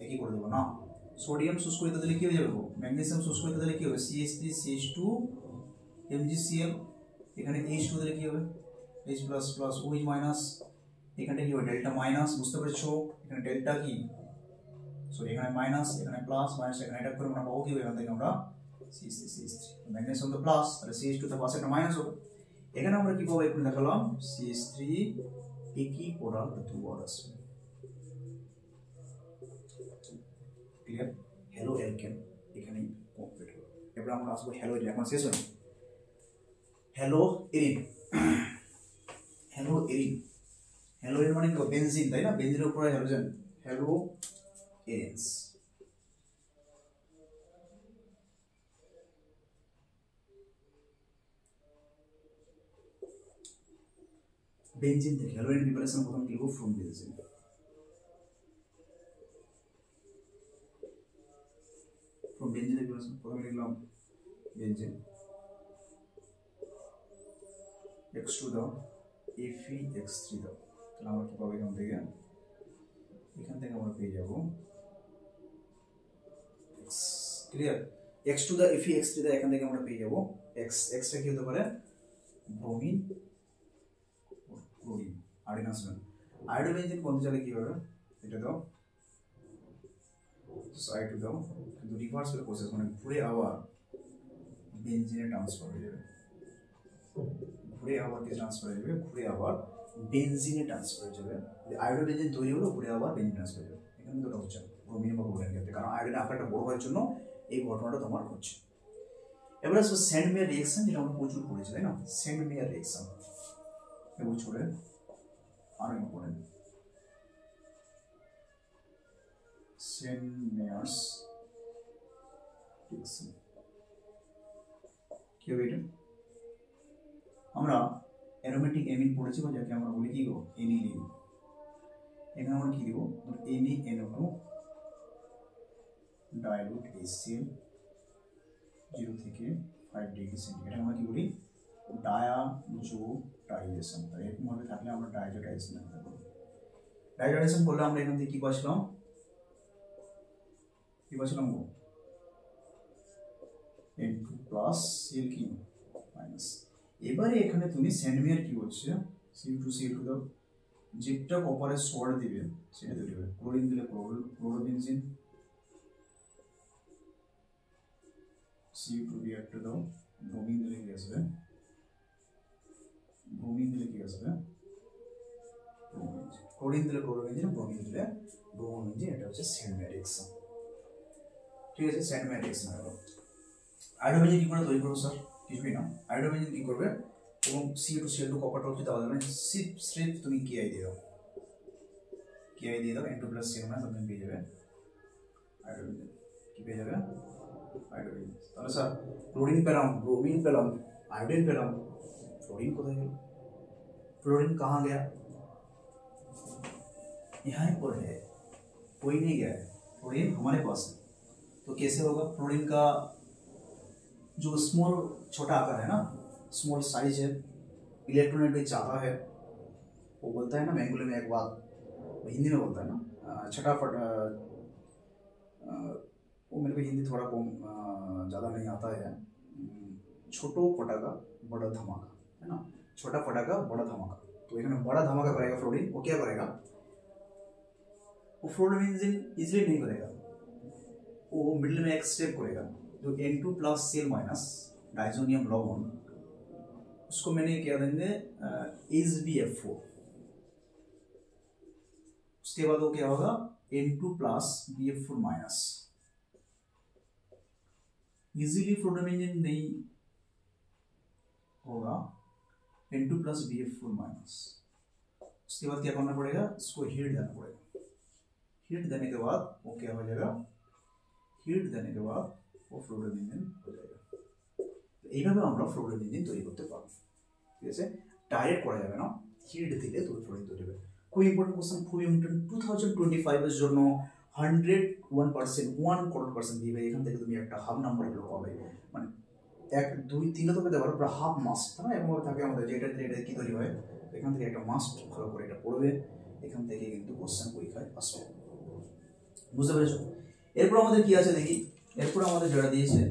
একই করে দেবো না, সোডিয়াম শুষ্ক ইথার দিলে কি হয়ে যাবে, ম্যাগনেসিয়াম শুষ্ক ইথার দিলে কি হবে, CH3CH2MgCl, এখানে H2 দিলে কি হবে, H++ OH মাইনাস, এখানে কি হবে ডেল্টা মাইনাস, বুঝতে পেরেছো, এখানে ডেল্টা কি, সো এখানে মাইনাস, এখানে প্লাস, মাইনাস এখানে এটা করে আমরা পাবো কি, এখান থেকে আমরা CH3 ম্যাগনেসিয়াম তো প্লাস, তাহলে CH2 তে পাশে একটা মাইনাস হবে, এখানে আমরা কি পাবো, এখন দেখালাম CH3 একই প্রোডাক্ট দুবার আসবে, ক্লিয়ার। হ্যালো অ্যালকেন এখানেই কমপ্লিট হবে। এবার আমরা আসবো হ্যালো এরিন, এখন শেষ হলো hello Haerin. Hello Haerin, hello Haerin মানে কি, বেনজিন, তাই না, বেনজিনের উপরে হ্যালোজেন, হ্যালো এরিনস। বেনজিন থেকে হ্যালো এরিন প্রিপারেশন প্রথমে লিখব from benzene, from benzene preparation প্রথমে লিখলাম বেনজিন, X2 দাও, Fe(X3) দাও, তাহলে আমরা কি পাবো, এখান থেকে আমরা পেয়ে যাব X, ক্লিয়ার। X2 দাও, Fe(X3) দাও, এখান থেকে আমরা পেয়ে যাব X, X টা কি হতে পারে, ব্রোমিন, ক্লোরিন, আয়োডিন আসবে, আয়োডোবেনজিন বলতে চাইলে কি হবে, এটা দাও I2 দাও, কিন্তু রিভার্সিবল প্রসেস, মানে ঘুরে আবার বেনজিনে ট্রান্সফার হয়ে যাবে, ঘুরে আবার কি ট্রান্সফার হয়ে যাবে, ঘুরে আবার বেনজিনে ট্রান্সফার হয়ে যাবে, আয়োডোবেনজিন তৈরি হলো, ঘুরে আবার বেনজিন ট্রান্সফার হয়ে যাবে, এখানে দুটো হচ্ছে ব্রোমিন বা ক্লোরিন ক্ষেত্রে, কারণ আয়োডিনের আকারটা বড় হওয়ার জন্য এই ঘটনাটা তোমার হচ্ছে। এবার আসবে সেন্ড মেয়ার রিঅ্যাকশন, যেটা আমরা প্রচুর পড়েছি, তাই না, সেন্ড মেয়ার রিঅ্যাকশন এবছরে আরো ইম্পর্টেন্ট, সেন্ড মেয়ার্স রিঅ্যাকশন কি হবে, এটা আমরা অ্যারোমেটিক অ্যামিন পড়েছি, বা যাকে আমরা বলি কি গো, এনিলিন, এখানে আমরা কি দিব, NaNO2 ডাইলুট HCl 0 থেকে 5 ডিগ্রি সেন্টিগ্রেড, আমরা কি বলি ডায়াজোটাইজেশন, তাই এরকম ভাবে থাকলে আমরা ডায়াজোটাইজেশন করব। ডায়াজোটাইজেশন করলে আমরা এখান থেকে কি পাচ্ছিলাম গো, N2+ Cl কি মাইনাস। এবারে এখানে তুমি সেন্ডমেয়ার কি বলছে, Cu2Cl দাও, যেটা কপারে সল্ট দিবে সেটা দেবে, ক্লোরিন দিলে ক্লোরোবেনজিন, Cu2 রিঅ্যাক্টর দাও, ব্রোমিন দিলে কি আসবে, ক্লোরিন দিলে ক্লোরোবেনজিন, ব্রোমিন দিলে ব্রোমোবেনজিন, এটা হচ্ছে সেন্ডমেয়ার রিঅ্যাকশন, ঠিক আছে। সেন্ডমেয়ার রিঅ্যাকশন হলো। আয়োডোবেনজিন কি করে তৈরি করবে স্যার, কিছুই না, আয়োডোবেনজিন কি করবে, এবং Cu2Cl2 কপারটা হচ্ছে দেওয়া যাবে, স্ট্রেট তুমি Ki দিয়ে দাও, N2+ Cl তুমি পেয়ে যাবে আয়োডোবেনজিন, কি পেয়ে যাবে আয়োডোবেনজিন। তাহলে স্যার ক্লোরিন পেলাম, ब्रोमीन पेलाम, आयोडीन पेलाम, फ्लोरीन कोথায় গেল, फ्लोरीन कहाँ गया, यहाँ पर है, कोई नहीं गया है, फ्लोरीन हमारे पास है। तो कैसे होगा, फ्लोरीन का जो स्मॉल छोटा आकार है ना, स्मॉल साइज है, इलेक्ट्रोनेगेटिव चाहता है, वो बोलता है ना मैंगुले में एक बात, हिंदी में बोलता है ना, छटाफट, वो मेरे को हिंदी थोड़ा कम ज़्यादा नहीं आता है, छोटो फटाका बड़ा धमाका, है ना, छोटा फटाका बड़ा धमाका। तो एक बड़ा धमाका करेगा फ्लोरीन, वो क्या करेगा, वो फ्लोरोबेंजीन इजीली नहीं करेगा, वो मिडिल में एक स्टेप करेगा, जो N2+ Cl माइनस डाइजोनियम लवण, उसको मैंने क्या देंगे HbF4, उसके बाद वो क्या होगा N2+ BF4 minus, easily fluorine benzene नहीं होगा N2 प्लस BF4 माइनस। उसके बाद क्या करना पड़ेगा, इसको हीट देना पड़ेगा। हीट देने के बाद वो क्या हो जाएगा, हीट देने के बाद वो फ्लोरीन बेंजीन हो जाएगा। এইভাবে আমরা ফ্লোরিন বেঞ্জিন তৈরি করতে পারবো। ঠিক আছে, ডাইরেক্ট করা যাবে না, হিট দিলে তৈরি ফ্লোরিন তৈরি হবে। খুব ইম্পর্টেন্ট কোশ্চেন, খুব ইম্পর্টেন্ট। 2025 এর জন্য 101% 1% দিবে। এখান থেকে তুমি একটা হাফ নাম্বার গুলো পাবে, মানে 1 2 3 তো পেতে পারো, পুরো হাফ মাস্ট না এরকম থাকে আমাদের, যেটা কি তৈরি হয় এখান থেকে একটা মাস্ট ভালো করে এটা পড়বে। এখান থেকে কিন্তু কোশ্চেন পরীক্ষায় আসবে, বুঝতে পেরেছো? এরপর আমাদের কি আছে দেখি, এরপর আমাদের যেটা দিয়েছে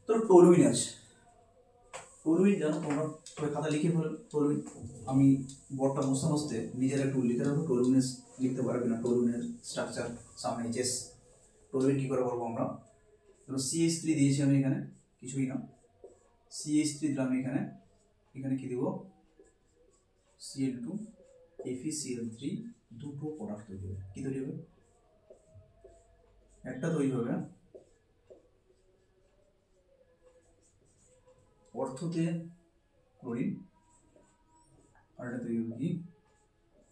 তো টলুইন আছে। টলুইন জানো তোমরা, সবাই খাতা লিখে ফেলো টলুইন। আমি বোর্ডটা বসতে বসতে নিজের একটু লিখে রাখবো, টলুইনের লিখতে পারবে না, টলুইনের স্ট্রাকচার সামনে এইচএস। টলুইন কী করে করবো আমরা, ধরো CH3 দিয়েছি আমি এখানে, কিছুই না, CH3 দিলাম এখানে, এখানে কি দেবো Cl2 FeCl3, দুটো প্রোডাক্ট তৈরি হবে। কি তৈরি হবে, একটা তৈরি হবে অর্থতে ক্লোরিন, আর এটা তৈরি হবে কি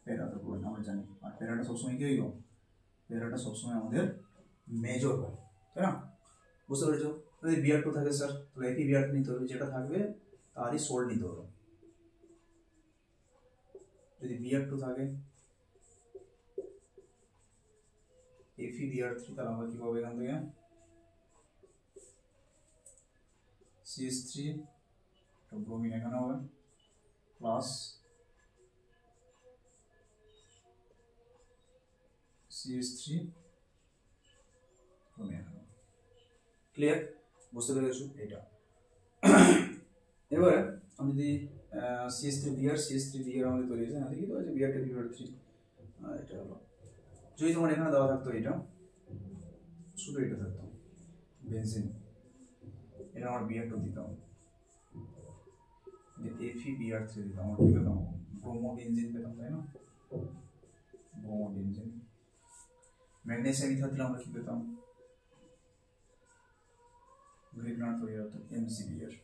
প্যারাতে ক্লোরিন, আমরা জানি। আর প্যারাটা সবসময় কি হইব, প্যারাটা সবসময় আমাদের মেজর হয়, তাই না? বুঝতে পেরেছো? যদি Br2 থাকে স্যার, তাহলে FeBr2 নিতে হবে, যেটা থাকবে তারই সোল্ট নিতে হবে। যদি Br2 থাকে FeBr3, তাহলে আমরা কি পাবো এখান থেকে CH3 ব্রোমিন এখানে হবে প্লাস CH3 ব্রোমিন এখানে হবে। ক্লিয়ার? বুঝতে পেরেছো এটা? এবারে আমি যদি CH3Br আমাদের তৈরি হয়েছে, কি তো আছে Br2 এটা হলো। যদি তোমার এখানে দেওয়া থাকতো এটা, শুধু এটা থাকতো বেনজিন, এটা আমার Br2 দিতাম, FeBr3 দিতাম, আমার কি পেতাম, ব্রোমো বেনজিন পেতাম, তাই না? Bromo benzene. ম্যাগনেসিয়াম ইথার দিলে আমরা কি পেতাম, গ্রিগনার তৈরি হতো MgBr।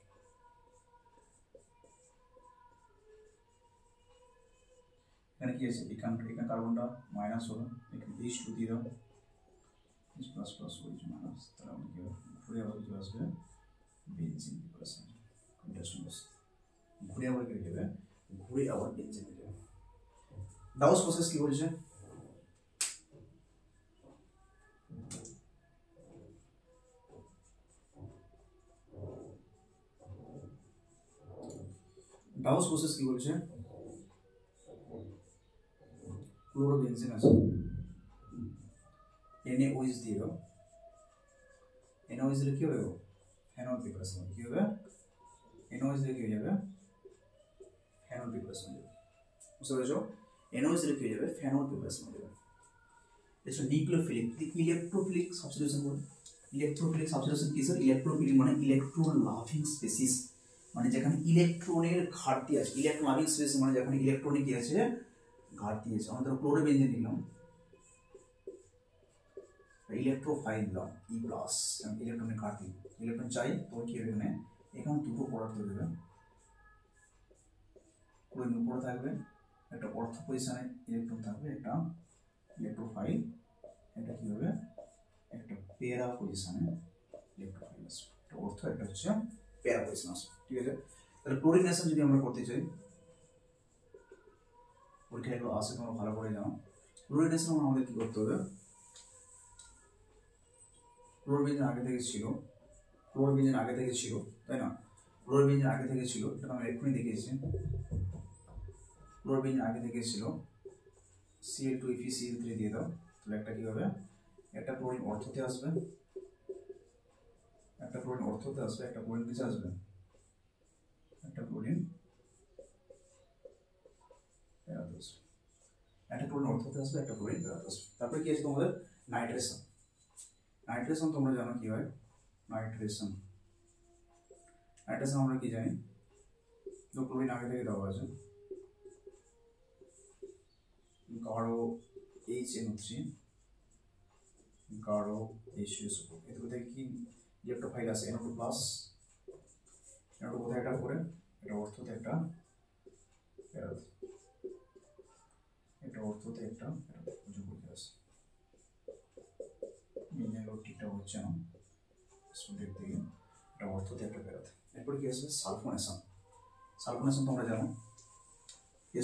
এখানে কি আছে, এখানে কার্বনটা মাইনাস হলো, এখানে H2 দিয়ে দাও, H plus plus OH minus, তাহলে আমরা কি ঘুরে আবার চলে আসবে বেনজিন প্রিপারেশন। ঘুরে আবার কি হয়ে যাবে, ঘুরে আবার বেনজিন হয়ে যাবে। ডাউস প্রসেস কি বলছে, ডাউস প্রসেস কি বলছে, ক্লোরোবেনজিন আছে, NaOH দিয়ে দাও, NaOH দিলে কি হবে, ফেনল প্রিপারেশন কি হবে, NaOH দিলে কি হয়ে যাবে, ফেনল প্রিপারেশন হবে। বুঝতে পেরেছো? NaOH দিলে কি হয়ে যাবে, ফেনল প্রিপারেশন হয়ে যাবে। এটা নিউক্লিওফিলিক, ইলেকট্রোফিলিক সাবস্টিটিউশন বলে। ইলেকট্রোফিলিক সাবস্টিটিউশন কি স্যার, ইলেকট্রোফিলিক মানে ইলেকট্রন লাভিং স্পেসিস, মানে যেখানে ইলেকট্রনের ঘাটতি আছে। ইলেকট্রন লাভিং স্পেসিস মানে যেখানে ইলেকট্রনে কি আছে, ঘাটতি আছে। আমরা ধরো ক্লোরোবেনজিন নিলাম, ইলেকট্রোফাইল দিলাম E+, ইলেকট্রনের ঘাটতি, ইলেকট্রন চাই, তো কি হবে এখানে, এখানে দুটো প্রোডাক্ট তৈরি হবে। ক্লোরিন উপরে থাকবে, একটা অর্থ পজিশনে ইলেকট্রন থাকবে, একটা ইলেকট্রোফাইল, এটা কি হবে, একটা প্যারা পজিশনে ইলেকট্রোফাইল আসবে। একটা অর্থ, একটা হচ্ছে প্যারা পজিশন আসবে। ঠিক আছে, তাহলে ক্লোরিনেশন যদি আমরা করতে চাই, পরীক্ষায় এগুলো আসে, তোমরা ভালো করে জানো। ক্লোরিনেশন আমাদের কি করতে হবে, ক্লোরোবেনজিন আগে থেকে ছিল, ক্লোরোবেনজিন আগে থেকে ছিল, তাই না? ক্লোরোবেনজিন আগে থেকে ছিল, এটা আমরা এক্ষুনি দেখিয়েছি। ক্লোরোবেনজিন আগে থেকে ছিল, Cl2 FeCl3 দিয়ে দাও, তাহলে একটা কি হবে, একটা ক্লোরিন অর্থতে আসবে, একটা ক্লোরিন অর্থতে আসবে, একটা ক্লোরিন নিচে আসবে, একটা ক্লোরিন প্যারাতে আসবে, একটা ক্লোরিন অর্থতে আসবে, একটা ক্লোরিন প্যারাতে আসবে। তারপরে কি আছে তোমাদের, নাইট্রেশন। নাইট্রেশন তোমরা জানো কি হয়, নাইট্রেশন, নাইট্রেশন আমরা কি জানি, তো ক্লোরিন আগে থেকে দেওয়া আছে, গাঢ় HNO3, গাঢ় H2SO4, এগুলো থেকে কি ইলেকট্রোফাইল আছে NO2 প্লাস, NO2 কোথায় একটা করে, এটা অর্থতে একটা প্যারাথ, এটা অর্থতে একটা প্যারাথ বুঝে আছে। মিনাল ঠিকঠাক হচ্ছে না স্টুডেন্ট থেকে, এটা অর্থতে একটা প্যারাথ। এরপরে কি আছে সালফোনেশন। সালফোনেশন তোমরা জানো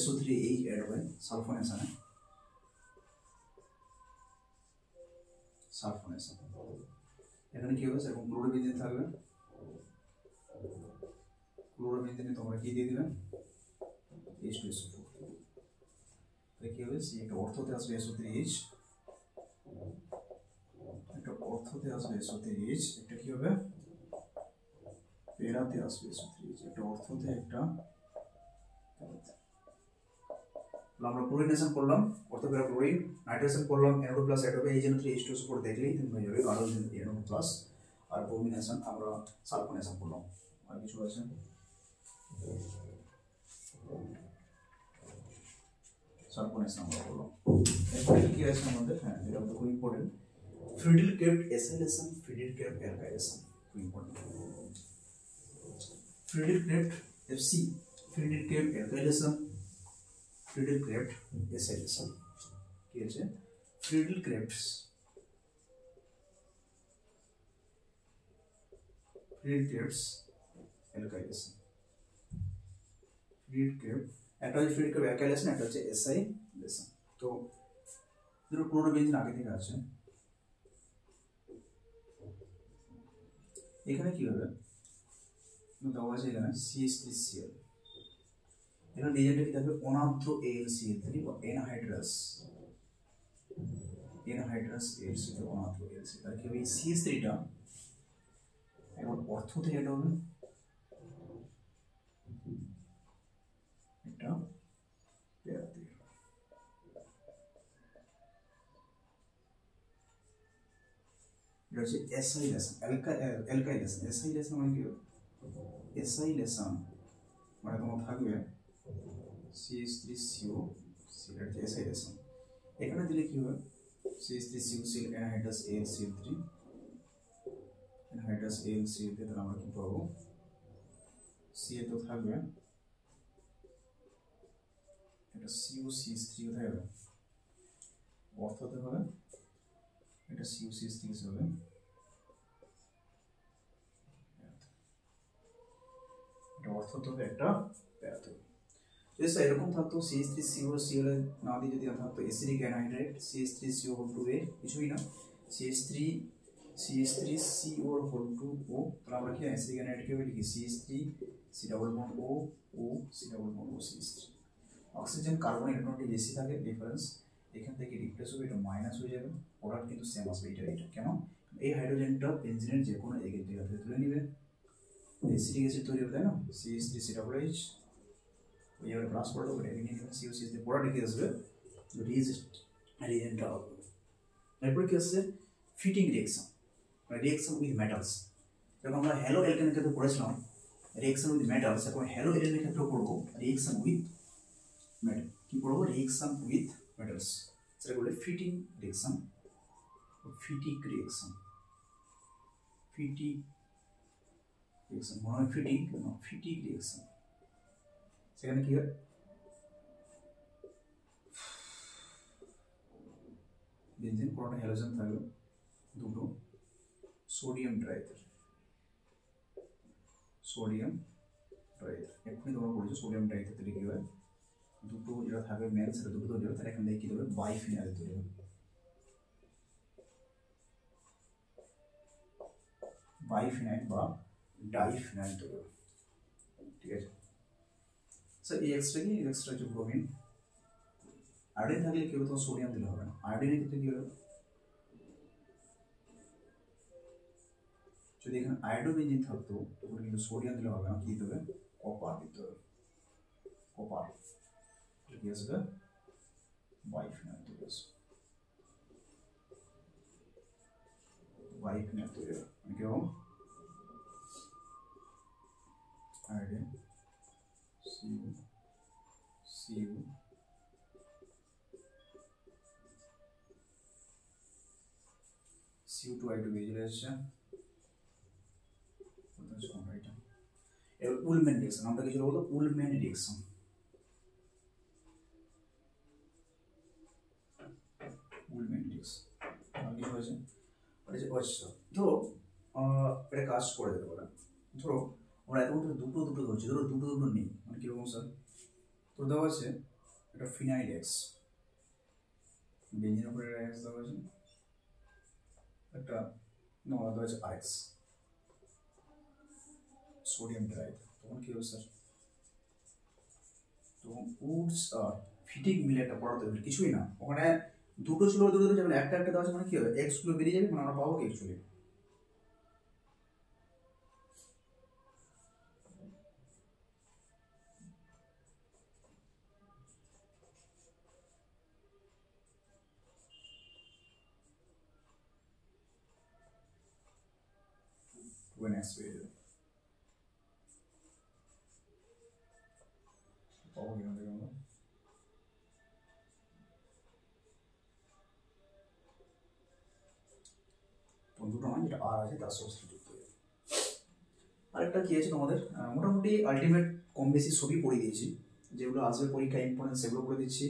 SO3H অ্যাড হবে সালফোনেশনে, সালফোনেশন এখানে কি হবে সেরকম ক্লোরোবেনজিন থাকবে, ক্লোরোবেনজিনে তোমরা কি দিয়ে দিবে H2SO4, তাহলে কি হবে সে একটা অর্থতে আসবে SO3H, একটা অর্থতে আসবে SO3H, একটা কি হবে প্যারাতে আসবে SO3H, একটা অর্থতে একটা প্যারাতে। আমরা ক্লোরিনেশন করলাম অর্থোপ্যারা ক্লোরিন, নাইট্রেশন করলাম NO2 প্লাস অ্যাড হবে, এই জন্য 3H2SO4 দেখলেই তুমি হয়ে যাবে কারণ NO2 প্লাস। আর ব্রোমিনেশন আমরা সালফোনেশন করলাম। আর কিছু আছে সালফোনেশন আমরা করলাম। এরপরে কি আছে আমাদের, হ্যাঁ যেটা খুব important, Friedel Crafts acylation, Friedel Crafts alkylation, খুব important. Friedel Crafts FC, Friedel Crafts alkylation, Friedel Crafts acylation, কি আছে ফ্রিডিল ক্রেপ্টস, ফ্রিডিল ক্রেপ্টস অ্যালকাইলেশন, ফ্রিডিল ক্রেপ্ট, একটা হচ্ছে ফ্রিডিল ক্রেপ্ট অ্যালকাইলেশন, একটা হচ্ছে অ্যাসাইলেশন। তো দুটো ক্লোরোবেনজিন আগে থেকে আছে, এখানে কি হবে দেওয়া আছে এখানে CH3Cl, এখানে রিজেন্টে কি থাকবে অনার্দ্র AlCl3 বা অ্যানহাইড্রাস AlCl3 অনার্দ্র AlCl, তাহলে কি হবে এই CH3টা এখন অর্থতে অ্যাড হবে, এটা প্যারাতে, এটা হচ্ছে অ্যাসাইলেশন, অ্যালকাইলেশন। অ্যাসাইলেশন মানে কি হবে, অ্যাসাইলেশন মানে তোমার থাকবে CH3CO, এটা হচ্ছে অ্যাসাইলেশন। এখানে দিলে কি হবে CH3COCl anhydrous AlCl3, anhydrous AlCl3, তাহলে আমরা কি পাবো Ca তো থাকবে, এটা COCH3 কোথায় হবে অর্থতে হবে, এটা COCH3 হবে, এটা অর্থতে হবে একটা প্যারাতে। যদি এরকম থাকতো CH3COCl না দিয়ে যদি থাকতো অ্যাসিডিক অ্যানহাইড্রাইড CH3CO2A, কিছুই না CH3CO2O, তাহলে আমরা কি অ্যাসিডিক অ্যানহাইড্রাইডকে লিখি CH3COO COCH3। অক্সিজেন কার্বন ইলেকট্রনটি বেশি থাকে ডিফারেন্স, এখান থেকে রিপ্লেস হবে, এটা মাইনাস হয়ে যাবে, প্রোডাক্ট কিন্তু সেম আসবে, এটা কেন এই হাইড্রোজেনটা বেনজিনের যে কোনো একের জায়গা থেকে তুলে নিবে, অ্যাসিডিক অ্যাসিড তৈরি হবে তাই না, CH3COOH এইভাবে ক্লাস করে দেবো, এটা নিয়ে COCH3 প্রোডাক্ট লিখে আসবে, রিজেন্টটা হবে। এরপর কি আসছে fitting reaction, reaction with metals. যখন আমরা হ্যালো অ্যালকেনের ক্ষেত্রে পড়েছিলাম রিঅ্যাকশন উইথ মেটালস, এখন হ্যালো এলিমেন্টের ক্ষেত্রে পড়বো রিঅ্যাকশন উইথ মেটাল, কি পড়বো রিঅ্যাকশন উইথ মেটালস, সেটা বলে ফিটিং রিঅ্যাকশন, ফিটিক রিঅ্যাকশন, ফিটিক রিঅ্যাকশন মনে হয় ফিটিং না, ফিটিক রিঅ্যাকশন। সেখানে কি হয় বেনজিন কোনটা হ্যালোজেন থাকবে দুটো, সোডিয়াম ট্রাইথার, সোডিয়াম ট্রাইথার এক্ষুনি তোমরা পড়েছো সোডিয়াম ট্রাইথার থেকে কি হয় দুটো যেটা থাকবে মেন সেটা দুটো তৈরি হবে, তাহলে এখান থেকে কি দেবে বাইফিনাইল তৈরি হবে, বাইফিনাইল বা ডাইফিনাইল তৈরি হবে, ঠিক আছে স্যার। এই এক্সট্রা কি এক্সট্রা হচ্ছে ব্রোমিন, আয়োডিন থাকলে কি হবে তোমার সোডিয়াম দিলে হবে না, আয়োডিনের ক্ষেত্রে কি হবে যদি এখানে আয়োডোবেনজিন থাকতো তখন কিন্তু সোডিয়াম দিলে হবে না, কি দিতে হবে কপার দিতে হবে, কপার কি আসবে বাইফিনাইল তৈরি আসবে, বাইফিনাইল তৈরি হবে কেউ আয়োডিন CU CO2 I2 বেরিয়ে আসছে, এবার উলম্যান রিঅ্যাকশন, নামটা কি ছিল বলতো? উলম্যান রিঅ্যাকশন। উলম্যান রিঅ্যাকশন কি হয়েছে? আচ্ছা ধরো এটা কাজ করে দিতে পারে। ধরো আমরা এত দুটো দুটো ধরছি, ধরো দুটো দুটো নেই, মানে কিরকম স্যার? তো দেওয়া আছে এটা ফিনাইল এক্স, বেঞ্জিনের উপরে এক্স দেওয়া আছে, একটা দেওয়া আছে আরএক্স, সোডিয়াম ড্রাইভ। তখন কি হবে স্যার? তখন উডস ফিটিং মিলে একটা পড়াতে হবে, কিছুই না ওখানে দুটো ছিল, দুটো দুটো যাবে, একটা একটা দেওয়া আছে, মানে কি হবে? এক্স গুলো বেরিয়ে যাবে, মানে আমরা পাবো কি অ্যাকচুয়ালি when x বেরিয়ে যাবে, পাবো কিনা দেখে আমরা। দুটো মান যেটা আর আছে তার সাথে যুক্ত হয়ে যাবে। আরেকটা কি আছে তোমাদের, মোটামুটি আলটিমেট কম বেশি সবই পড়ে দিয়েছি, যেগুলো আসবে পরীক্ষায় ইম্পর্টেন্ট সেগুলো পড়ে দিচ্ছি,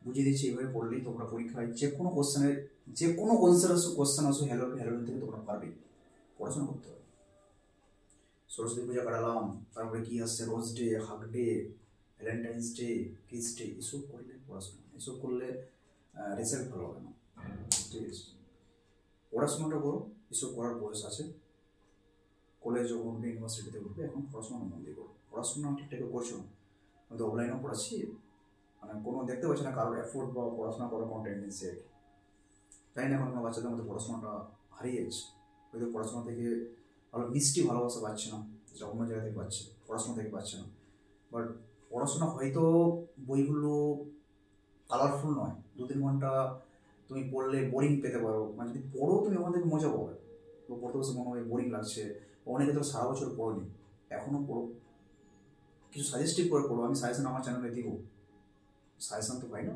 বুঝিয়ে দিচ্ছি। এভাবে পড়লেই তোমরা পরীক্ষায় যে কোনো কোশ্চেনের, যে কোনো কোশ্চেন আসো হ্যালো হ্যালো থেকে তোমরা পারবে, পড়াশোনা করতে হবে। সরস্বতী পূজা কাটালাম, তারপরে কি আসছে rose day, hug day, Valentine's day, kiss day, এসব করলে পড়াশোনা, এসব করলে রেজাল্ট ভালো হবে না। ঠিক আছে, পড়াশোনাটা করো, এসব করার বয়স আছে, কলেজ যখন উঠবে, ইউনিভার্সিটিতে উঠবে, এখন পড়াশোনা মন দিয়ে করো। পড়াশোনা ঠিকঠাক করছো না, আমি তো অফলাইনেও পড়াচ্ছি, মানে কোনো দেখতে পাচ্ছি না কারোর এফোর্ট বা পড়াশোনা করার কোনো টেন্ডেন্সি আর কি। তাই না এখন বাচ্চাদের মধ্যে পড়াশোনাটা হারিয়ে যাচ্ছে, হয়তো পড়াশোনা থেকে ভালো মিষ্টি ভালোবাসা পাচ্ছে না, যেটা অন্য জায়গা থেকে পাচ্ছে, পড়াশোনা থেকে পাচ্ছে না। বাট পড়াশোনা হয়তো বইগুলো কালারফুল নয়, 2-3 ঘন্টা তুমি পড়লে বোরিং পেতে পারো, মানে যদি পড়ো তুমি ওখান থেকে মজা পাবে, তো পড়তে বসে মনে হয় বোরিং লাগছে। অনেকে তো সারা বছর পড়োনি, এখনও পড়ো, কিছু সাজেস্টিভ করে পড়ো। আমি সাজেশন আমার চ্যানেলে দিব, সাজেশন তো পাই না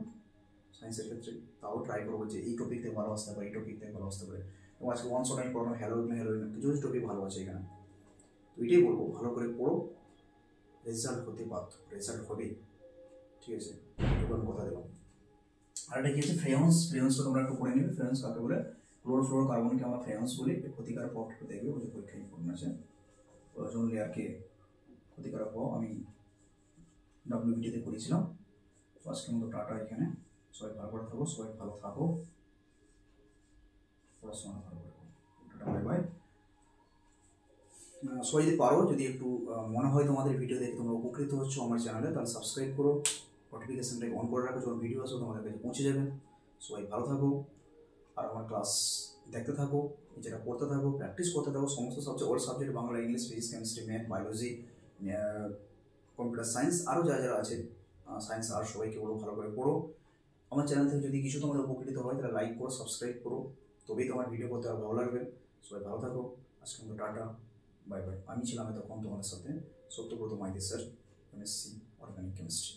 সায়েন্সের ক্ষেত্রে, তাও ট্রাই করবো যে এই টপিক থেকে ভালো আসতে পারে, এই টপিক থেকে ভালো আসতে পারে। এবং আজকে ওয়ান শট আমি পড়ানো হ্যালোইন, কিছু কিছু টপিক ভালো আছে এখানে, তো এটাই বলবো ভালো করে পড়ো, রেজাল্ট হতে বাধ্য, রেজাল্ট হবেই। ঠিক আছে, এটুকু আমি কথা দিলাম। আর এটা কি আছে ফ্রেয়ন্স, ফ্রেয়ন্সটা তোমরা একটু পড়ে নেবে। ফ্রেয়ন্স কাকে বলে? ক্লোরোফ্লোরো কার্বনকে আমরা ফ্রেয়ন্স বলি। ক্ষতিকারক প্রভাবটা দেখবে, ওই যে পরীক্ষা ইম্পর্টেন্ট আছে, ওজন লেয়ারকে ক্ষতিকারক প্রভাব আমি ডব্লিউবিটিতে করেছিলাম। তো আজকের মতো টাটা, এখানে সবাই ভালো করে থাকো, সবাই ভালো থাকো, পড়াশোনা ভালো করে করো, টাটা বাই বাই। সবাই যদি পারো, যদি একটু মনে হয় তোমাদের ভিডিও দেখে তোমরা উপকৃত হচ্ছ আমার চ্যানেলে, তাহলে সাবস্ক্রাইব করো, নোটিফিকেশনটাকে অন করে রাখো, যখন ভিডিও আসো তোমাদের কাছে পৌঁছে যাবে। সবাই ভালো থাকো, আর আমার ক্লাস দেখতে থাকো, যেটা পড়তে থাকো, প্র্যাকটিস করতে থাকো, সমস্ত subject, all subject, Bangla, English, physics, chemistry, math, biology, computer science, আরও যা যারা আছে সায়েন্স আর সবাইকে বলো ভালো করে পড়ো। আমার চ্যানেল থেকে যদি কিছু তোমাদের উপকৃত হয় তাহলে লাইক করো, সাবস্ক্রাইব করো, তবেই তোমার ভিডিও করতে আর ভালো লাগবে। সবাই ভালো থাকো, আজকে মতো টাটা বাই বাই। আমি ছিলাম তখন তোমাদের সাথে Satyabrata Maiti sir, MSc organic chemistry.